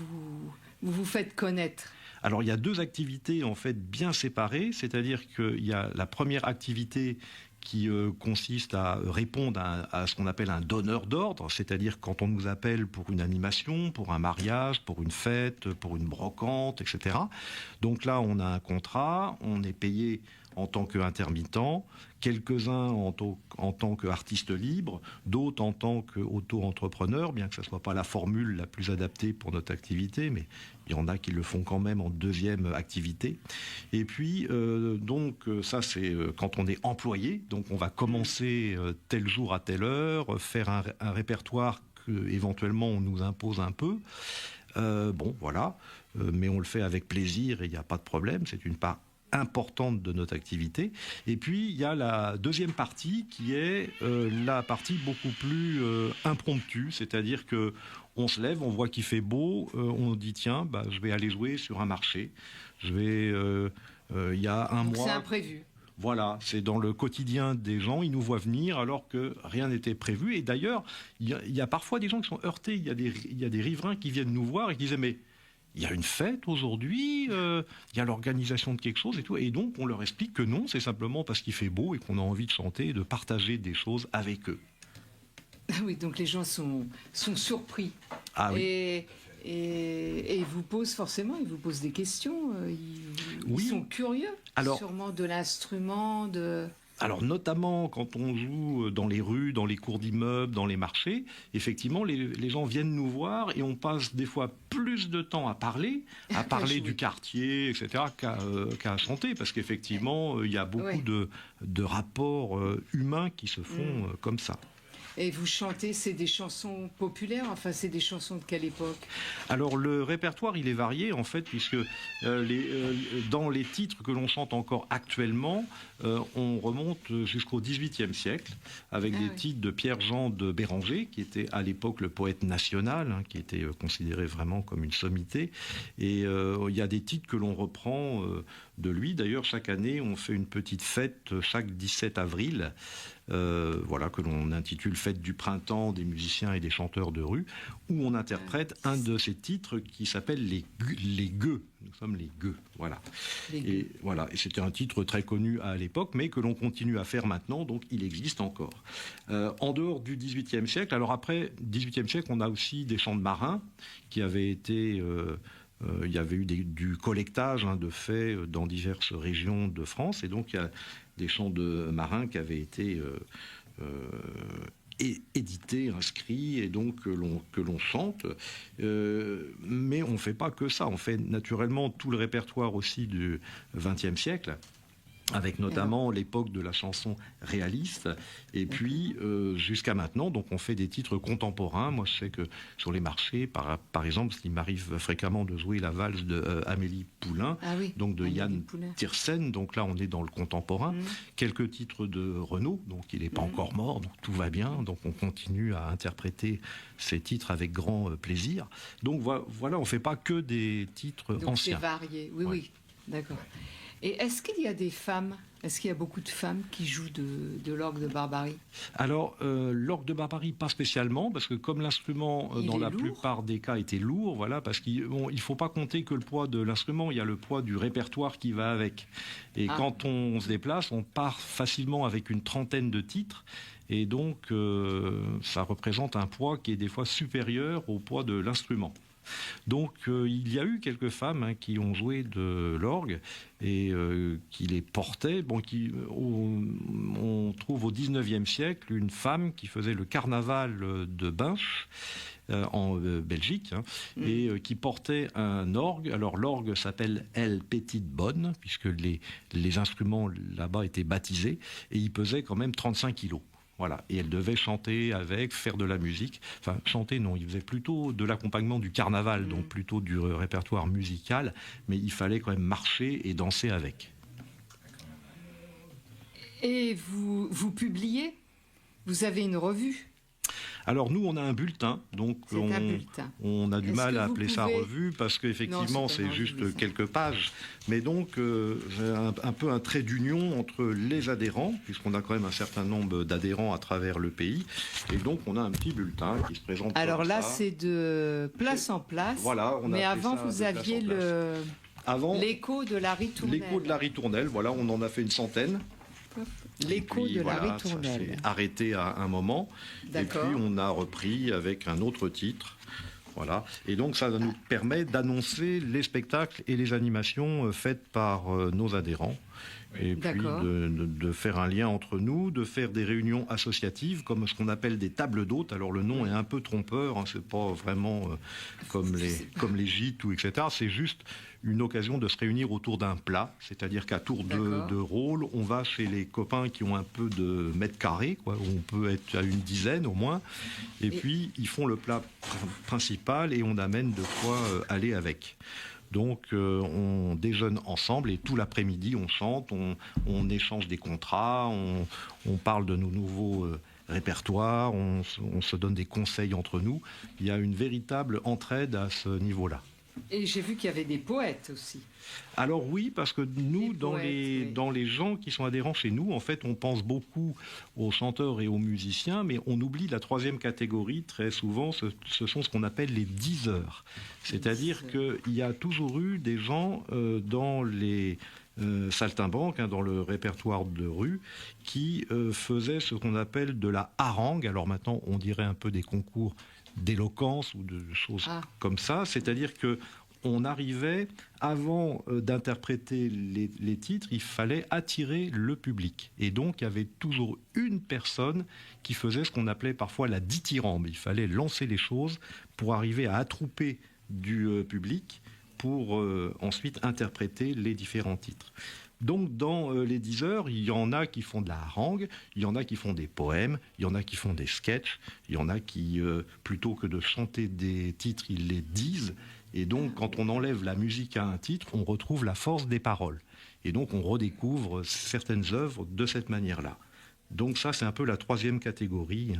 vous faites connaître? Alors il y a deux activités en fait bien séparées, c'est-à-dire qu'il y a la première activité qui consiste à répondre à ce qu'on appelle un donneur d'ordre, c'est-à-dire quand on nous appelle pour une animation, pour un mariage, pour une fête, pour une brocante, etc. Donc là, on a un contrat, on est payé en tant qu'intermittent, quelques-uns en tant qu'artistes libres, d'autres en tant qu'auto-entrepreneurs, bien que ce ne soit pas la formule la plus adaptée pour notre activité, mais il y en a qui le font quand même en deuxième activité. Et puis, ça c'est quand on est employé, donc on va commencer tel jour à telle heure, faire un répertoire qu'éventuellement on nous impose un peu. Mais on le fait avec plaisir et il n'y a pas de problème, c'est une part importante de notre activité. Et puis, il y a la deuxième partie qui est la partie beaucoup plus impromptue, c'est-à-dire que on se lève, on voit qu'il fait beau, on dit tiens, je vais aller jouer sur un marché. Il y a un mois. C'est imprévu. Voilà, c'est dans le quotidien des gens, ils nous voient venir alors que rien n'était prévu. Et d'ailleurs, il y a parfois des gens qui sont heurtés. Il y a des riverains qui viennent nous voir et qui disent mais il y a une fête aujourd'hui, il y a l'organisation de quelque chose et tout. Et donc, on leur explique que non, c'est simplement parce qu'il fait beau et qu'on a envie de chanter et de partager des choses avec eux. Oui, donc les gens sont surpris. Ah oui. Et ils vous posent des questions. Ils sont curieux, sûrement de l'instrument, Alors notamment quand on joue dans les rues, dans les cours d'immeubles, dans les marchés, effectivement les gens viennent nous voir et on passe des fois plus de temps à parler du quartier, etc., qu'à chanter, parce qu'effectivement il y a beaucoup de rapports humains qui se font comme ça. Et vous chantez, c'est des chansons populaires, enfin c'est des chansons de quelle époque? Alors le répertoire il est varié en fait, puisque dans les titres que l'on chante encore actuellement, on remonte jusqu'au XVIIIe siècle, avec des titres de Pierre-Jean de Béranger, qui était à l'époque le poète national, qui était considéré vraiment comme une sommité, et il y a des titres que l'on reprend de lui. D'ailleurs chaque année on fait une petite fête chaque 17 avril, que l'on intitule Fête du printemps des musiciens et des chanteurs de rue, où on interprète un de ces titres qui s'appelle les gueux. Nous sommes les gueux, voilà. Et c'était un titre très connu à l'époque, mais que l'on continue à faire maintenant, donc il existe encore. En dehors du XVIIIe siècle, alors après XVIIIe siècle, on a aussi des chants de marins qui avaient été... il y avait eu du collectage de faits dans diverses régions de France, et donc il y a des chants de marins qui avaient été édités, inscrits, et donc que l'on chante. Mais on ne fait pas que ça, on fait naturellement tout le répertoire aussi du XXe siècle, avec notamment l'époque de la chanson réaliste, et puis jusqu'à maintenant, donc on fait des titres contemporains. Moi je sais que sur les marchés, par exemple, il m'arrive fréquemment de jouer la valse de Amélie Poulain, donc de Yann Tiersen, donc là on est dans le contemporain, quelques titres de Renaud, donc il n'est pas encore mort, donc tout va bien, donc on continue à interpréter ces titres avec grand plaisir. Donc voilà, on ne fait pas que des titres anciens. C'est varié, oui, d'accord. Et est-ce qu'il y a des femmes? Est-ce qu'il y a beaucoup de femmes qui jouent de l'orgue de Barbarie? Alors, l'orgue de Barbarie, pas spécialement, parce que comme l'instrument, dans la plupart des cas, était lourd, voilà, parce qu'il ne faut pas compter que le poids de l'instrument, il y a le poids du répertoire qui va avec. Et quand on se déplace, on part facilement avec une trentaine de titres, et donc ça représente un poids qui est des fois supérieur au poids de l'instrument. Donc il y a eu quelques femmes qui ont joué de l'orgue et qui les portaient. Bon, on trouve au XIXe siècle une femme qui faisait le carnaval de Binche en Belgique et qui portait un orgue. Alors l'orgue s'appelle Elle Petite Bonne puisque les instruments là-bas étaient baptisés et il pesait quand même 35 kilos. Voilà, et elle devait chanter avec, faire de la musique. Enfin, chanter, non, il faisait plutôt de l'accompagnement du carnaval, donc plutôt du répertoire musical, mais il fallait quand même marcher et danser avec. Et vous publiez? Vous avez une revue? Alors nous, on a un bulletin, donc on a du mal à appeler ça revue parce qu'effectivement c'est juste quelques pages. Mais donc un peu un trait d'union entre les adhérents, puisqu'on a quand même un certain nombre d'adhérents à travers le pays. Et donc on a un petit bulletin qui se présente. Alors là, c'est de place en place. Voilà, mais avant, vous aviez l'écho de la ritournelle. L'écho de la ritournelle, voilà, on en a fait une centaine. L'écho de la ritournelle. Ça s'est arrêté à un moment. D'accord. Et puis on a repris avec un autre titre. Voilà. Et donc ça nous permet d'annoncer les spectacles et les animations faites par nos adhérents. Et puis de faire un lien entre nous, de faire des réunions associatives comme ce qu'on appelle des tables d'hôtes. Alors le nom est un peu trompeur, c'est pas vraiment comme les gîtes ou etc. C'est juste une occasion de se réunir autour d'un plat, c'est-à-dire qu'à tour de rôle, on va chez les copains qui ont un peu de mètres carrés, quoi, où on peut être à une dizaine au moins, et puis ils font le plat principal et on amène de quoi aller avec. Donc on déjeune ensemble et tout l'après-midi on chante, on échange des contrats, on parle de nos nouveaux répertoires, on se donne des conseils entre nous. Il y a une véritable entraide à ce niveau-là. Et j'ai vu qu'il y avait des poètes aussi. Alors oui, parce que nous, dans les gens qui sont adhérents chez nous, en fait, on pense beaucoup aux chanteurs et aux musiciens, mais on oublie la troisième catégorie, très souvent, ce sont ce qu'on appelle les diseurs. C'est-à-dire qu'il y a toujours eu des gens dans les saltimbanques, dans le répertoire de rue, qui faisaient ce qu'on appelle de la harangue. Alors maintenant, on dirait un peu des concours d'éloquence ou de choses comme ça, c'est-à-dire que on arrivait, avant d'interpréter les titres, il fallait attirer le public. Et donc, il y avait toujours une personne qui faisait ce qu'on appelait parfois la dithyrambe. Il fallait lancer les choses pour arriver à attrouper du public pour ensuite interpréter les différents titres. Donc dans les 10 heures, il y en a qui font de la harangue, il y en a qui font des poèmes, il y en a qui font des sketchs, il y en a qui, plutôt que de chanter des titres, ils les disent. Et donc quand on enlève la musique à un titre, on retrouve la force des paroles. Et donc on redécouvre certaines œuvres de cette manière-là. Donc ça, c'est un peu la troisième catégorie.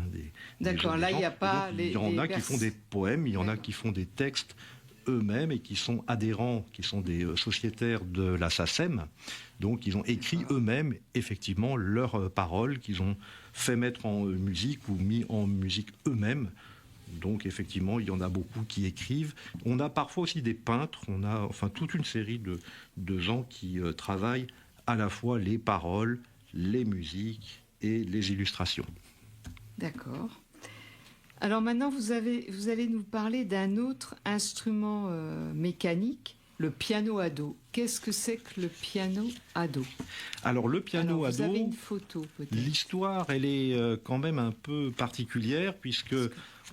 D'accord, là, il n'y a pas... Il y en a qui font des poèmes, il y en a qui font des textes eux-mêmes et qui sont adhérents, qui sont des sociétaires de la SACEM. Donc ils ont écrit eux-mêmes effectivement leurs paroles qu'ils ont fait mettre en musique ou mis en musique eux-mêmes. Donc effectivement, il y en a beaucoup qui écrivent. On a parfois aussi des peintres, on a enfin toute une série de gens qui travaillent à la fois les paroles, les musiques et les illustrations. D'accord. Alors maintenant, vous allez nous parler d'un autre instrument mécanique, le piano à dos. Qu'est-ce que c'est que le piano à dos? Alors le piano à dos, vous avez une photo peut-être. L'histoire, elle est quand même un peu particulière puisque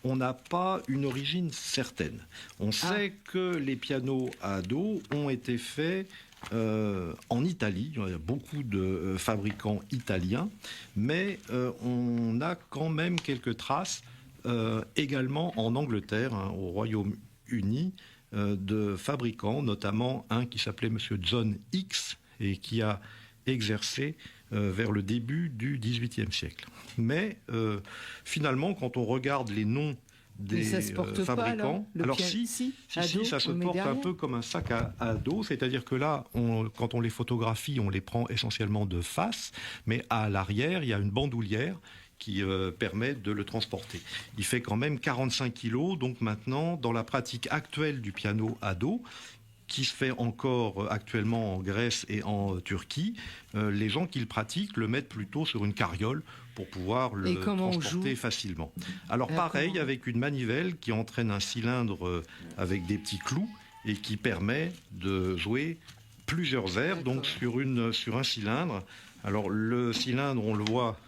on n'a pas une origine certaine. On sait que les pianos à dos ont été faits en Italie. Il y a beaucoup de fabricants italiens, mais on a quand même quelques traces également en Angleterre, au Royaume-Uni, de fabricants, notamment un qui s'appelait Monsieur John X et qui a exercé vers le début du XVIIIe siècle. Mais finalement, quand on regarde les noms des ça se porte pas, fabricants. alors, si, à dos, ça se on le met porte un derrière. peu comme un sac à dos, c'est-à-dire que là, quand on les photographie, on les prend essentiellement de face, mais à l'arrière, il y a une bandoulière qui permet de le transporter. Il fait quand même 45 kilos, donc maintenant, dans la pratique actuelle du piano à dos, qui se fait encore actuellement en Grèce et en Turquie, les gens qui le pratiquent le mettent plutôt sur une carriole pour pouvoir le transporter facilement. Alors pareil, avec une manivelle qui entraîne un cylindre avec des petits clous et qui permet de jouer plusieurs airs, donc sur un cylindre. Alors le cylindre, on le voit,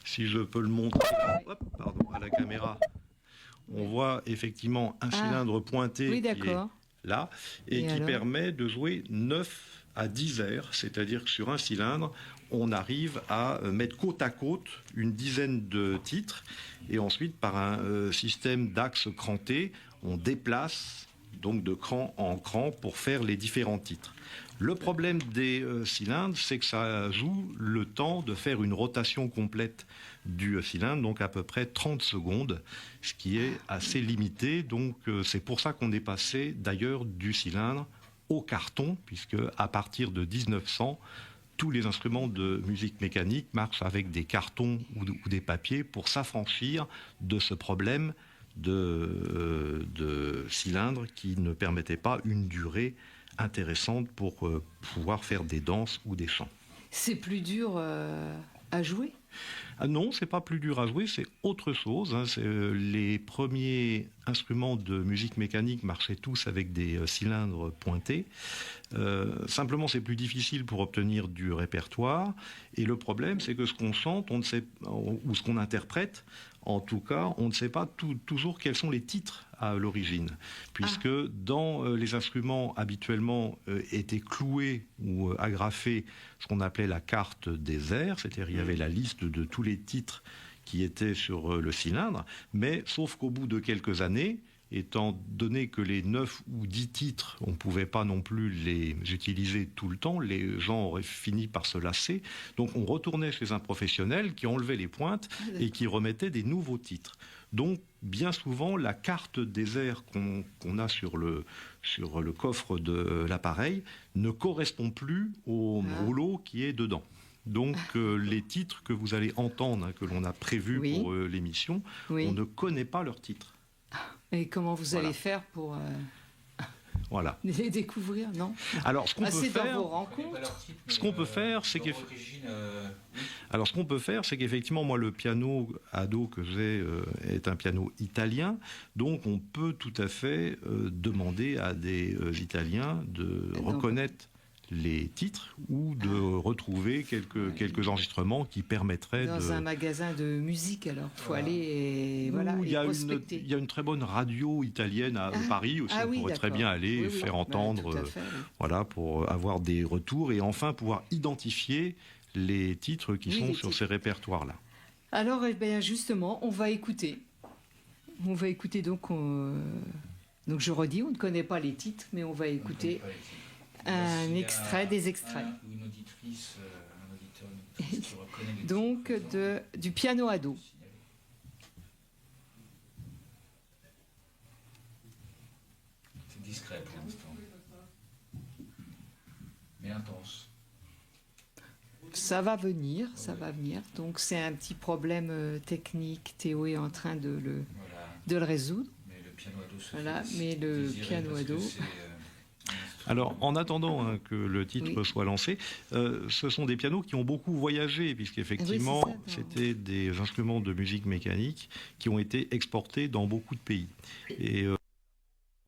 si je peux le montrer à la caméra, on voit effectivement un cylindre pointé qui est là, et qui permet de jouer 9 à 10 airs, c'est-à-dire que sur un cylindre, on arrive à mettre côte à côte une dizaine de titres, et ensuite, par un système d'axes crantés, on déplace donc de cran en cran pour faire les différents titres. Le problème des cylindres, c'est que ça joue le temps de faire une rotation complète du cylindre, donc à peu près 30 secondes, ce qui est assez limité. Donc c'est pour ça qu'on est passé d'ailleurs du cylindre au carton, puisque à partir de 1900, tous les instruments de musique mécanique marchent avec des cartons ou des papiers pour s'affranchir de ce problème de cylindre qui ne permettait pas une durée intéressante pour pouvoir faire des danses ou des chants. C'est plus dur à jouer ? Non, c'est pas plus dur à jouer, c'est autre chose. Les premiers instruments de musique mécanique marchaient tous avec des cylindres pointés. Simplement, c'est plus difficile pour obtenir du répertoire. Et le problème, c'est que ce qu'on chante, on ne sait, ou ce qu'on interprète, en tout cas, on ne sait pas toujours quels sont les titres à l'origine, puisque dans les instruments habituellement étaient cloués ou agrafés ce qu'on appelait la carte des airs, c'est-à-dire il y avait la liste de tous les titres qui étaient sur le cylindre, mais sauf qu'au bout de quelques années, étant donné que les 9 ou 10 titres, on ne pouvait pas non plus les utiliser tout le temps, les gens auraient fini par se lasser, donc on retournait chez un professionnel qui enlevait les pointes et qui remettait des nouveaux titres. Donc, bien souvent, la carte des airs qu'on a sur le coffre de l'appareil ne correspond plus au rouleau qui est dedans. Donc, les titres que vous allez entendre, que l'on a prévus pour l'émission, on ne connaît pas leurs titres. Et comment vous allez faire pour les découvrir, non ? Alors, ce qu'on peut faire, dans vos rencontres. Ce qu'on peut faire, c'est qu'effectivement, moi, le piano à dos que j'ai est un piano italien, donc on peut tout à fait demander à des Italiens de reconnaître les titres ou de retrouver quelques enregistrements qui permettraient dans un magasin de musique, alors il faut aller et prospecter. Il y a une très bonne radio italienne à Paris aussi, on pourrait très bien aller faire entendre, pour avoir des retours et enfin pouvoir identifier les titres qui sont sur ces répertoires-là. Alors, justement, on va écouter. Donc, je redis, on ne connaît pas les titres, mais on va écouter des extraits. Une auditrice, un auditeur, qui reconnaît les donc titres, du piano à dos. C'est discret pour l'instant, mais intense. Ça va venir. Donc c'est un petit problème technique. Théo est en train de le résoudre. Mais le piano à dos Alors, en attendant que le titre soit lancé, ce sont des pianos qui ont beaucoup voyagé, puisqu'effectivement, c'était des instruments de musique mécanique qui ont été exportés dans beaucoup de pays. Et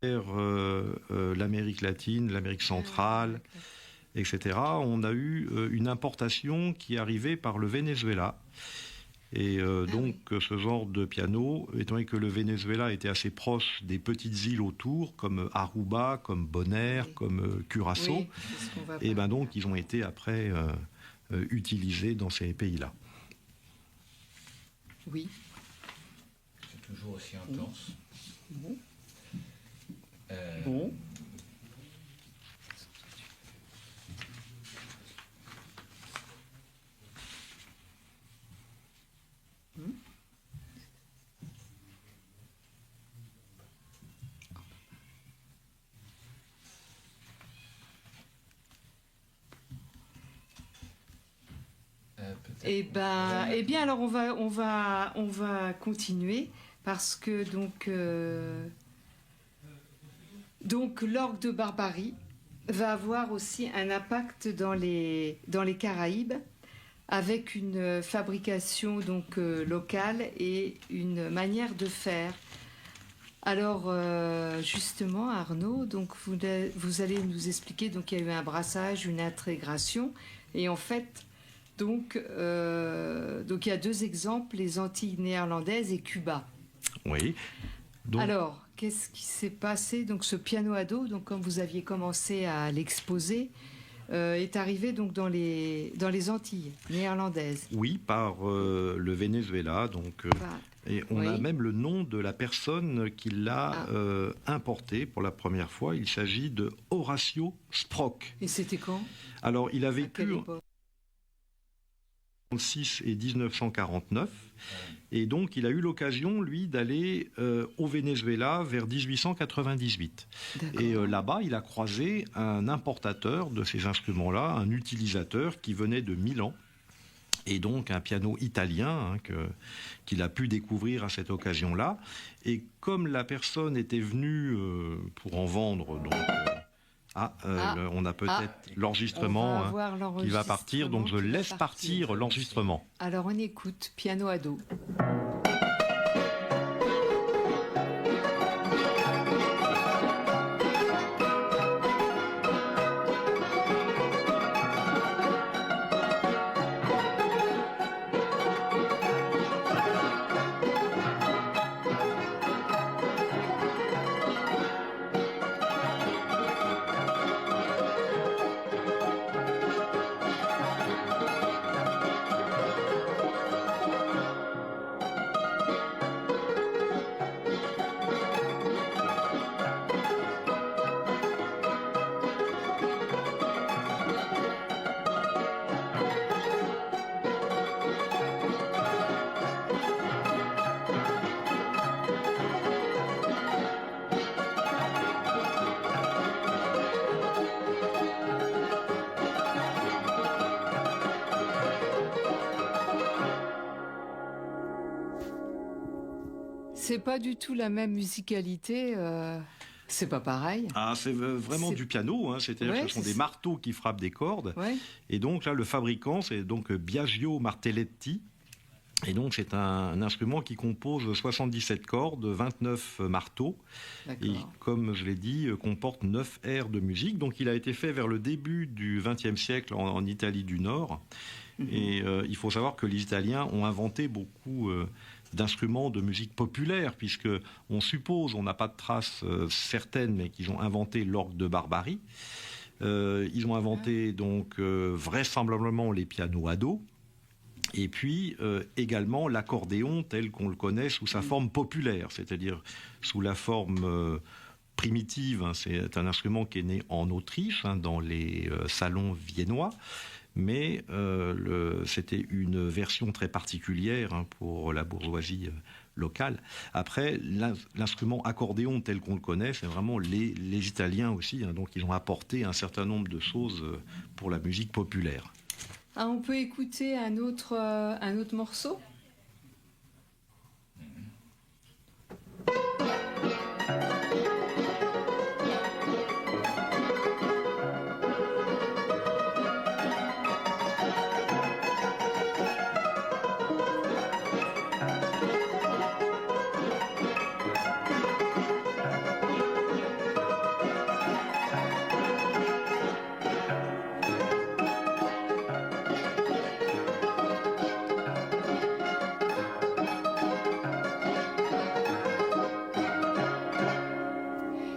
l'Amérique latine, l'Amérique centrale, etc., on a eu une importation qui arrivait par le Venezuela. Et donc, ce genre de piano, étant donné que le Venezuela était assez proche des petites îles autour, comme Aruba, comme Bonaire, comme Curaçao, et donc ils ont été après utilisés dans ces pays-là. Oui. C'est toujours aussi intense. Bon. Eh bien, alors on va continuer parce que donc l'orgue de Barbarie va avoir aussi un impact dans les Caraïbes avec une fabrication donc locale et une manière de faire. Alors justement Arnaud, donc vous allez nous expliquer donc il y a eu un brassage, une intégration et en fait donc il y a deux exemples, les Antilles néerlandaises et Cuba. Oui. Donc, alors, qu'est-ce qui s'est passé? Donc, ce piano à dos, donc comme vous aviez commencé à l'exposer, est arrivé donc dans les Antilles néerlandaises. oui, par le Venezuela. Donc, et on a même le nom de la personne qui l'a importé pour la première fois. Il s'agit de Horacio Sprock. Et c'était quand? Alors, il a À quelle vécu époque? 1946 et 1949. Et donc, il a eu l'occasion, lui, d'aller au Venezuela vers 1898. Et là-bas, il a croisé un importateur de ces instruments-là, un utilisateur qui venait de Milan. Et donc, un piano italien qu'il a pu découvrir à cette occasion-là. Et comme la personne était venue pour en vendre, donc... on a peut-être l'enregistrement qui va partir, donc je laisse partir l'enregistrement. Alors on écoute piano à dos. C'est pas du tout la même musicalité, c'est pas pareil. Ah, c'est vraiment du piano, c'est-à-dire que ce sont des marteaux qui frappent des cordes. Ouais. Et donc là, le fabricant, c'est donc Biagio Martelletti. Et donc c'est un instrument qui compose 77 cordes, 29 marteaux. Et comme je l'ai dit, comporte 9 airs de musique. Donc il a été fait vers le début du XXe siècle en Italie du Nord. Et il faut savoir que les Italiens ont inventé beaucoup d'instruments de musique populaire, puisque on suppose, on n'a pas de traces certaines, mais qu'ils ont inventé l'orgue de Barbarie. Ils ont inventé donc vraisemblablement les pianos à dos, et puis également l'accordéon tel qu'on le connaît sous sa forme populaire, c'est-à-dire sous la forme primitive. C'est un instrument qui est né en Autriche, dans les salons viennois. Mais c'était une version très particulière pour la bourgeoisie locale. Après, l'instrument accordéon tel qu'on le connaît, c'est vraiment les Italiens aussi. Donc ils ont apporté un certain nombre de choses pour la musique populaire. Ah, on peut écouter un autre morceau ?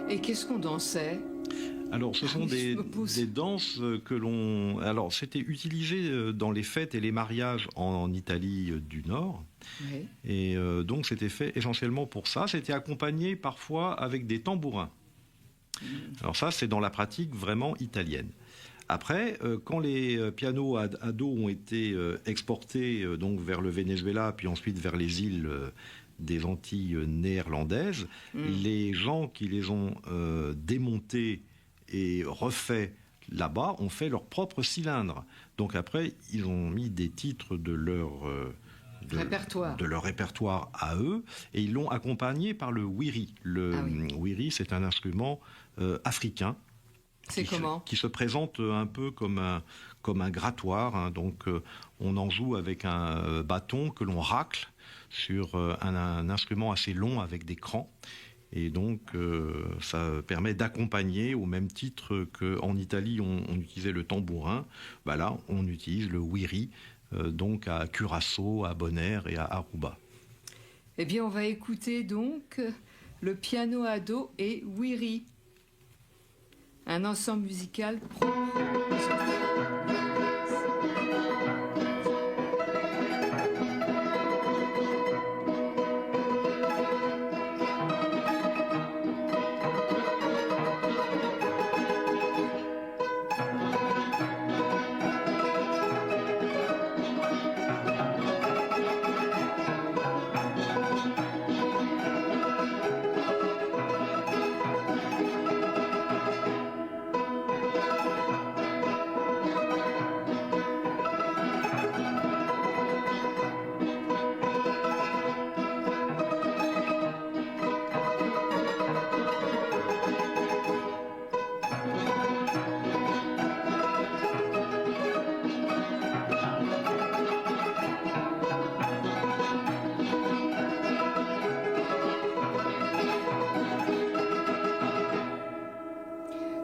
Et qu'est-ce qu'on dansait ? Alors, ce sont des danses que l'on... Alors, c'était utilisé dans les fêtes et les mariages en Italie du Nord. Oui. Et donc, c'était fait essentiellement pour ça. C'était accompagné parfois avec des tambourins. Alors ça, c'est dans la pratique vraiment italienne. Après, quand les pianos à dos ont été exportés donc vers le Venezuela, puis ensuite vers les îles des Antilles néerlandaises, les gens qui les ont démontés et refait là-bas, ont fait leur propre cylindre. Donc après, ils ont mis des titres de leur répertoire à eux, et ils l'ont accompagné par le wiri. Le wiri, c'est un instrument africain. Qui se présente un peu comme un grattoir. Hein. Donc on en joue avec un bâton que l'on racle sur un instrument assez long avec des crans. Et donc ça permet d'accompagner, au même titre qu'en Italie on utilisait le tambourin, là on utilise le wiri, donc à Curaçao, à Bonaire et à Aruba. Eh bien on va écouter donc le piano à dos et wiri. Un ensemble musical propre.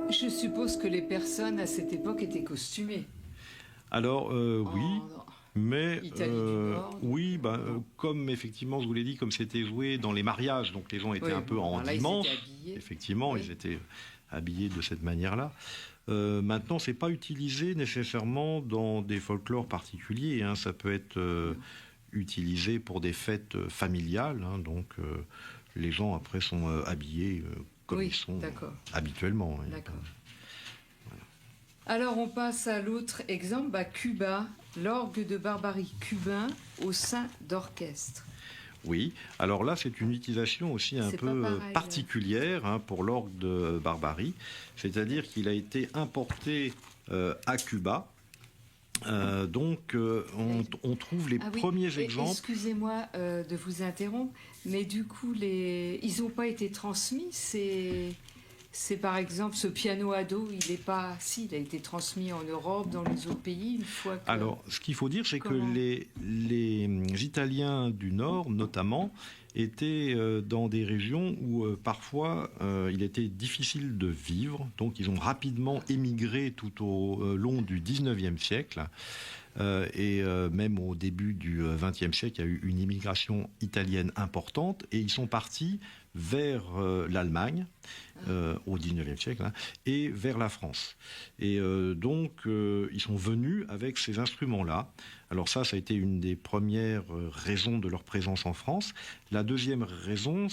Je suppose que les personnes à cette époque étaient costumées. Alors oui, mais comme effectivement je vous l'ai dit, comme c'était joué dans les mariages, donc les gens étaient un peu en dimanche. Effectivement, ils étaient habillés de cette manière-là. Maintenant, c'est pas utilisé nécessairement dans des folklores particuliers. Hein. Ça peut être utilisé pour des fêtes familiales. Hein. Donc les gens après sont habillés comme ils sont habituellement. D'accord. Alors on passe à l'autre exemple, Cuba, l'orgue de Barbarie cubain au sein d'orchestre. Oui, alors là c'est une utilisation aussi un peu particulière pour l'orgue de Barbarie, c'est-à-dire qu'il a été importé à Cuba. Donc on trouve les premiers exemples. Excusez-moi de vous interrompre, mais du coup ils n'ont pas été transmis. C'est par exemple ce piano à dos, il a été transmis en Europe, dans les autres pays une fois que... Alors ce qu'il faut dire, c'est que les Italiens du Nord notamment étaient dans des régions où parfois il était difficile de vivre, donc ils ont rapidement émigré tout au long du 19e siècle. Et même au début du XXe siècle, il y a eu une immigration italienne importante et ils sont partis vers l'Allemagne au XIXe siècle et vers la France. Et donc ils sont venus avec ces instruments-là. Alors ça a été une des premières raisons de leur présence en France. La deuxième raison,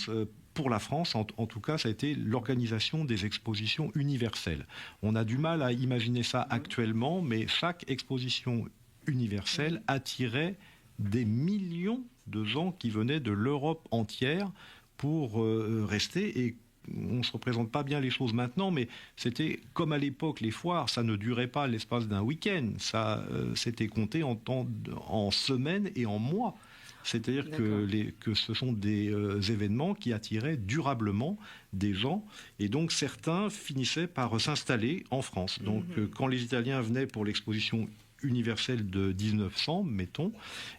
pour la France, en tout cas, ça a été l'organisation des expositions universelles. On a du mal à imaginer ça actuellement, mais chaque exposition universelle attirait des millions de gens qui venaient de l'Europe entière pour rester. Et on ne se représente pas bien les choses maintenant, mais c'était comme à l'époque, les foires, ça ne durait pas l'espace d'un week-end, ça c'était compté en semaines et en mois. C'est-à-dire que ce sont des événements qui attiraient durablement des gens, et donc certains finissaient par s'installer en France. Donc quand les Italiens venaient pour l'exposition universelle de 1900, mettons,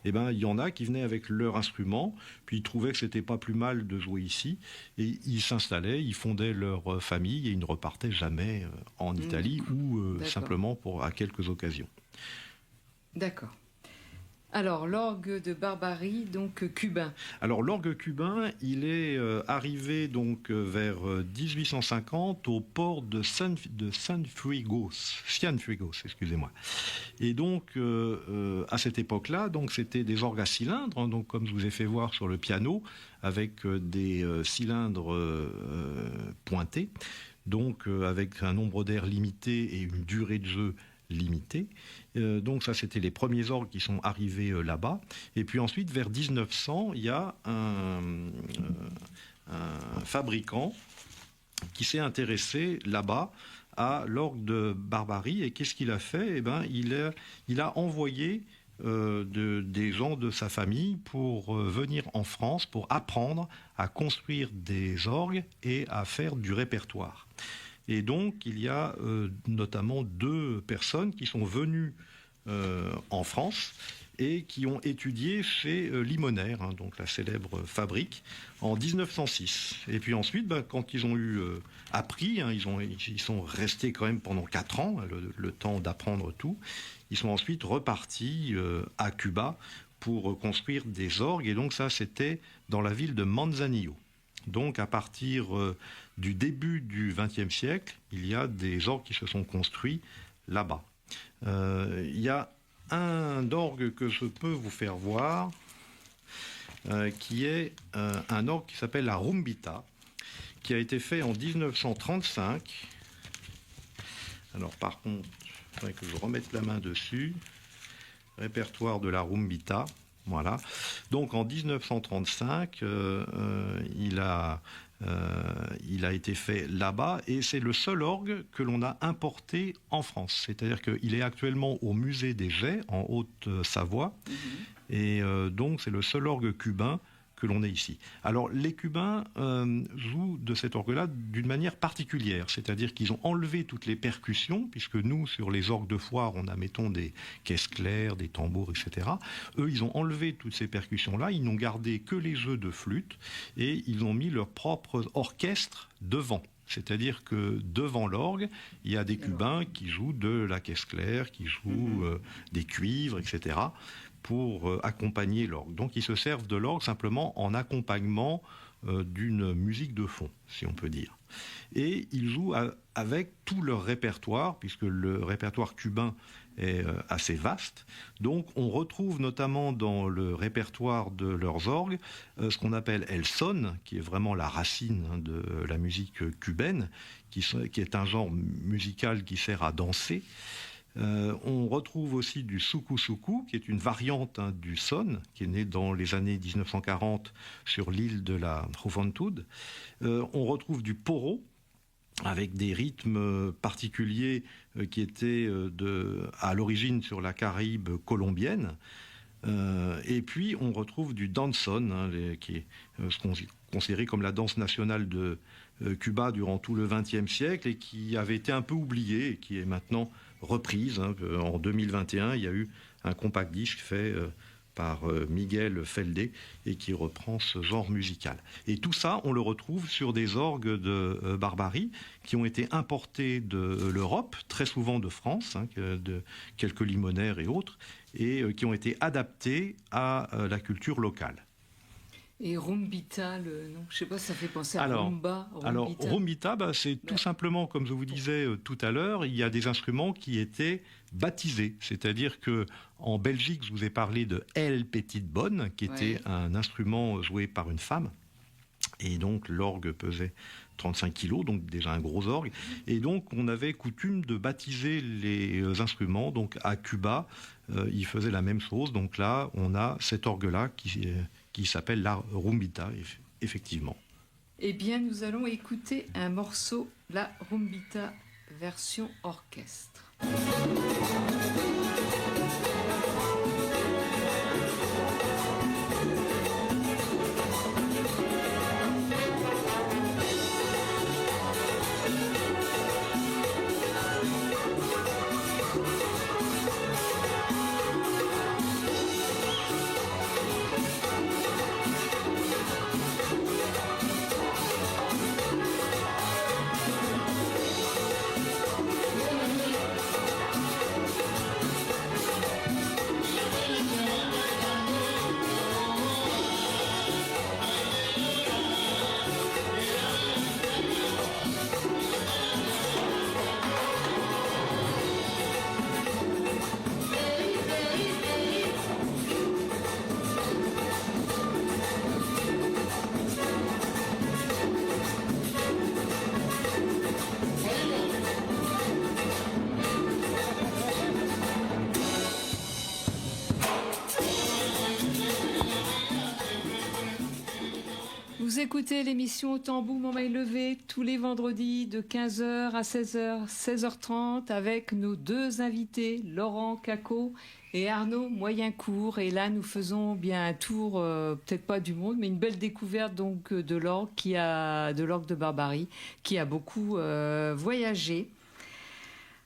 il y en a qui venaient avec leur instrument, puis ils trouvaient que c'était pas plus mal de jouer ici, et ils s'installaient, ils fondaient leur famille, et ils ne repartaient jamais en Italie, ou simplement à quelques occasions. D'accord. Alors, l'orgue de Barbarie, donc cubain. Alors, l'orgue cubain, il est arrivé donc vers 1850 au port de Cienfuegos, excusez-moi. Et donc, à cette époque-là, donc c'était des orgues à cylindres, hein, donc comme je vous ai fait voir sur le piano, avec des cylindres pointés, donc avec un nombre d'air limité et une durée de jeu limitée. Donc ça, c'était les premiers orgues qui sont arrivés là-bas. Et puis ensuite, vers 1900, il y a un fabricant qui s'est intéressé là-bas à l'orgue de Barbarie. Et qu'est-ce qu'il a fait? Eh ben, il a envoyé des gens de sa famille pour venir en France pour apprendre à construire des orgues et à faire du répertoire. Et donc, il y a notamment 2 personnes qui sont venues en France et qui ont étudié chez Limonaire, donc la célèbre fabrique, en 1906. Et puis ensuite, quand ils ont eu appris, ils sont restés quand même pendant 4 ans, le temps d'apprendre tout. Ils sont ensuite repartis à Cuba pour construire des orgues. Et donc ça, c'était dans la ville de Manzanillo. Donc à partir du début du XXe siècle, il y a des orgues qui se sont construits là-bas. Il y a un orgue que je peux vous faire voir, qui est un orgue qui s'appelle la Rumbita, qui a été fait en 1935. Alors par contre, il faudrait que je remette la main dessus. Répertoire de la Rumbita. Voilà. Donc en 1935, il a été fait là-bas et c'est le seul orgue que l'on a importé en France. C'est-à-dire qu'il est actuellement au musée des Jais en Haute-Savoie et donc c'est le seul orgue cubain que l'on ait ici. Alors les Cubains jouent de cet orgue-là d'une manière particulière, c'est-à-dire qu'ils ont enlevé toutes les percussions, puisque nous, sur les orgues de foire, on a, mettons, des caisses claires, des tambours, etc. Eux, ils ont enlevé toutes ces percussions-là, ils n'ont gardé que les jeux de flûte, et ils ont mis leur propre orchestre devant. C'est-à-dire que devant l'orgue, il y a des Cubains qui jouent de la caisse claire, qui jouent des cuivres, etc., pour accompagner l'orgue. Donc ils se servent de l'orgue simplement en accompagnement d'une musique de fond, si on peut dire. Et ils jouent avec tout leur répertoire, puisque le répertoire cubain est assez vaste. Donc on retrouve notamment dans le répertoire de leurs orgues ce qu'on appelle el son, qui est vraiment la racine de la musique cubaine, qui est un genre musical qui sert à danser. On retrouve aussi du suku-suku, qui est une variante du son, qui est né dans les années 1940 sur l'île de la Juventud. On retrouve du poro, avec des rythmes particuliers qui étaient à l'origine sur la Caraïbe colombienne. Et puis on retrouve du danson, qui est ce qu'on considéré comme la danse nationale de Cuba durant tout le XXe siècle et qui avait été un peu oubliée et qui est maintenant reprise. En 2021, il y a eu un compact disque fait par Miguel Feldé et qui reprend ce genre musical. Et tout ça, on le retrouve sur des orgues de Barbarie qui ont été importés de l'Europe, très souvent de France, de quelques limonaires et autres, et qui ont été adaptés à la culture locale. Et Rumbita, le nom, je ne sais pas, ça fait penser à Rumba. Rumbita. Alors, Rumbita, c'est tout simplement, comme je vous disais tout à l'heure, il y a des instruments qui étaient baptisés. C'est-à-dire que en Belgique, je vous ai parlé de El Petite Bonne, qui était un instrument joué par une femme. Et donc, l'orgue pesait 35 kilos, donc déjà un gros orgue. Et donc, on avait coutume de baptiser les instruments. Donc, à Cuba, ils faisaient la même chose. Donc là, on a cet orgue-là qui s'appelle la Rumbita, effectivement. Eh bien, nous allons écouter un morceau, la Rumbita version orchestre. écoutez l'émission Tambour Mon Mail Levé tous les vendredis de 15h à 16h, 16h30 avec nos deux invités, Laurent Cacot et Arnaud Moyencourt. Et là, nous faisons bien un tour, peut-être pas du monde, mais une belle découverte donc de l'orgue de Barbarie, qui a beaucoup voyagé.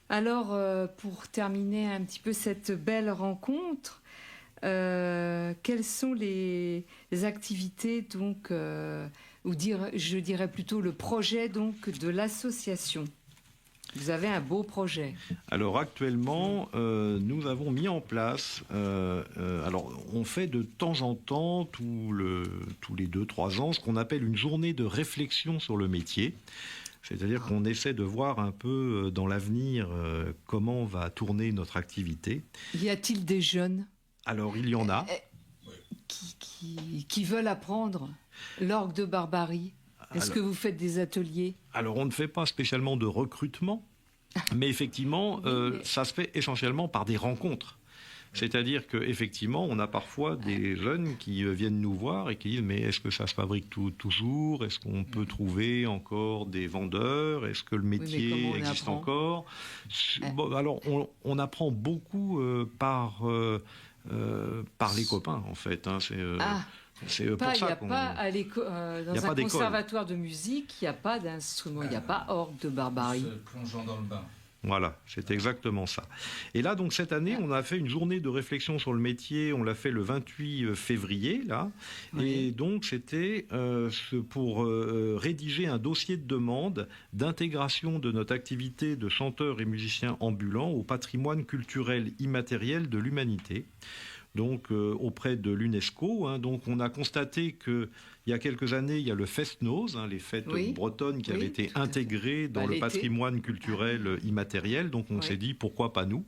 Alors, pour terminer un petit peu cette belle rencontre, quelles sont les activités donc, je dirais plutôt le projet donc de l'association? Vous avez un beau projet. Alors actuellement, nous avons mis en place, alors on fait de temps en temps, tous les 2-3 ans, ce qu'on appelle une journée de réflexion sur le métier. C'est-à-dire qu'on essaie de voir un peu dans l'avenir comment va tourner notre activité. Y a-t-il des jeunes? Alors il y en a. Qui veulent apprendre l'orgue de Barbarie? Est-ce que vous faites des ateliers? Alors on ne fait pas spécialement de recrutement, mais effectivement, ça se fait essentiellement par des rencontres. C'est-à-dire qu'effectivement, on a parfois des jeunes qui viennent nous voir et qui disent « Mais est-ce que ça se fabrique toujours? Est-ce qu'on peut trouver encore des vendeurs? Est-ce que le métier existe encore ?» Bon, alors, on apprend beaucoup par les copains, en fait. Hein, c'est pour ça qu'on... Dans un conservatoire de musique, il n'y a pas d'instrument, il n'y a pas orgue de Barbarie. Se plongeant dans le bain. Voilà, c'est exactement ça. Et là, donc, cette année, on a fait une journée de réflexion sur le métier. On l'a fait le 28 février, là. Oui. Et donc, c'était pour rédiger un dossier de demande d'intégration de notre activité de chanteur et musicien ambulant au patrimoine culturel immatériel de l'humanité. Donc, auprès de l'UNESCO. Hein. Donc, on a constaté que il y a quelques années, il y a le Fest-Noz, les fêtes bretonnes qui avaient été intégrées dans le patrimoine culturel immatériel. Donc on s'est dit, pourquoi pas nous?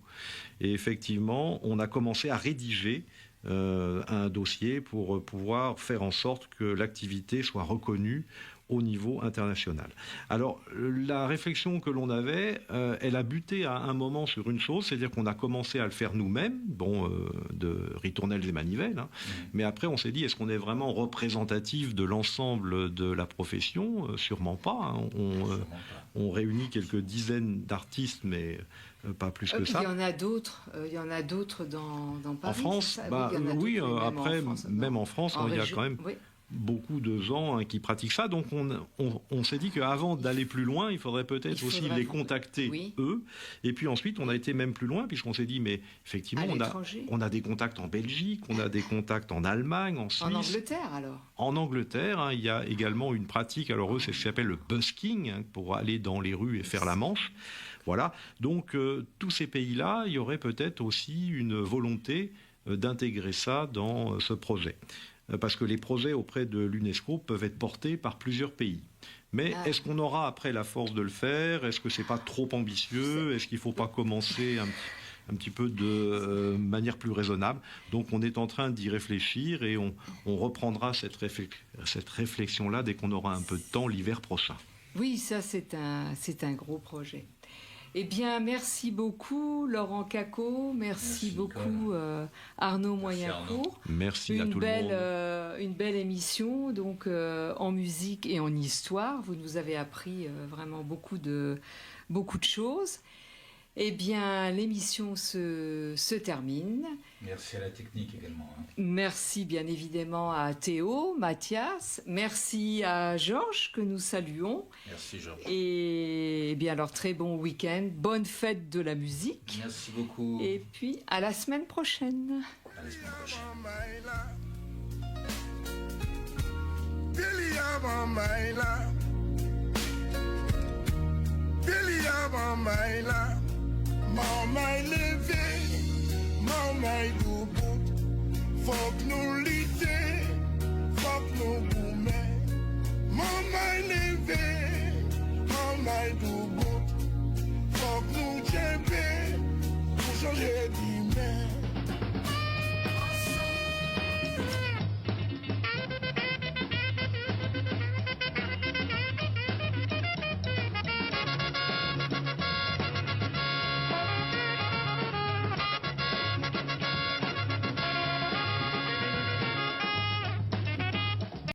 Et effectivement, on a commencé à rédiger un dossier pour pouvoir faire en sorte que l'activité soit reconnue au niveau international. Alors, la réflexion que l'on avait, elle a buté à un moment sur une chose, c'est-à-dire qu'on a commencé à le faire nous-mêmes, de ritournelles et manivelles, hein, mais après on s'est dit, est-ce qu'on est vraiment représentatif de l'ensemble de la profession? Sûrement pas. Hein. On réunit quelques dizaines d'artistes, mais pas plus que ça. Il y en a d'autres dans Paris. En France, oui, après, même en France, il y a quand même... Oui. Beaucoup de gens qui pratiquent ça. Donc on s'est dit qu'avant d'aller plus loin, il faudrait peut-être aussi les contacter, eux. Et puis ensuite, on a été même plus loin, puisqu'on s'est dit, mais effectivement, on a des contacts en Belgique, on a des contacts en Allemagne, en Suisse. En Angleterre, alors? En Angleterre, hein, il y a également une pratique, alors eux, c'est ce qui s'appelle le busking, hein, pour aller dans les rues et faire la manche. Voilà. Donc, tous ces pays-là, il y aurait peut-être aussi une volonté d'intégrer ça dans ce projet. Parce que les projets auprès de l'UNESCO peuvent être portés par plusieurs pays. Mais est-ce qu'on aura après la force de le faire? Est-ce que c'est pas trop ambitieux? Est-ce qu'il ne faut pas commencer un petit peu de manière plus raisonnable? Donc on est en train d'y réfléchir et on reprendra cette réflexion-là dès qu'on aura un peu de temps l'hiver prochain. Oui, ça c'est un gros projet. Eh bien, merci beaucoup Laurent Cacot, merci beaucoup Arnaud Moyencourt. Merci à tout le monde. Une belle émission donc en musique et en histoire. Vous nous avez appris vraiment beaucoup de choses. Eh bien, l'émission se termine. Merci à la technique également. Hein. Merci bien évidemment à Théo, Mathias. Merci à Georges que nous saluons. Merci Georges. Et bien alors, très bon week-end. Bonne fête de la musique. Merci beaucoup. Et puis, à la semaine prochaine. À la semaine prochaine. Maman levé, maman debout, faut que nous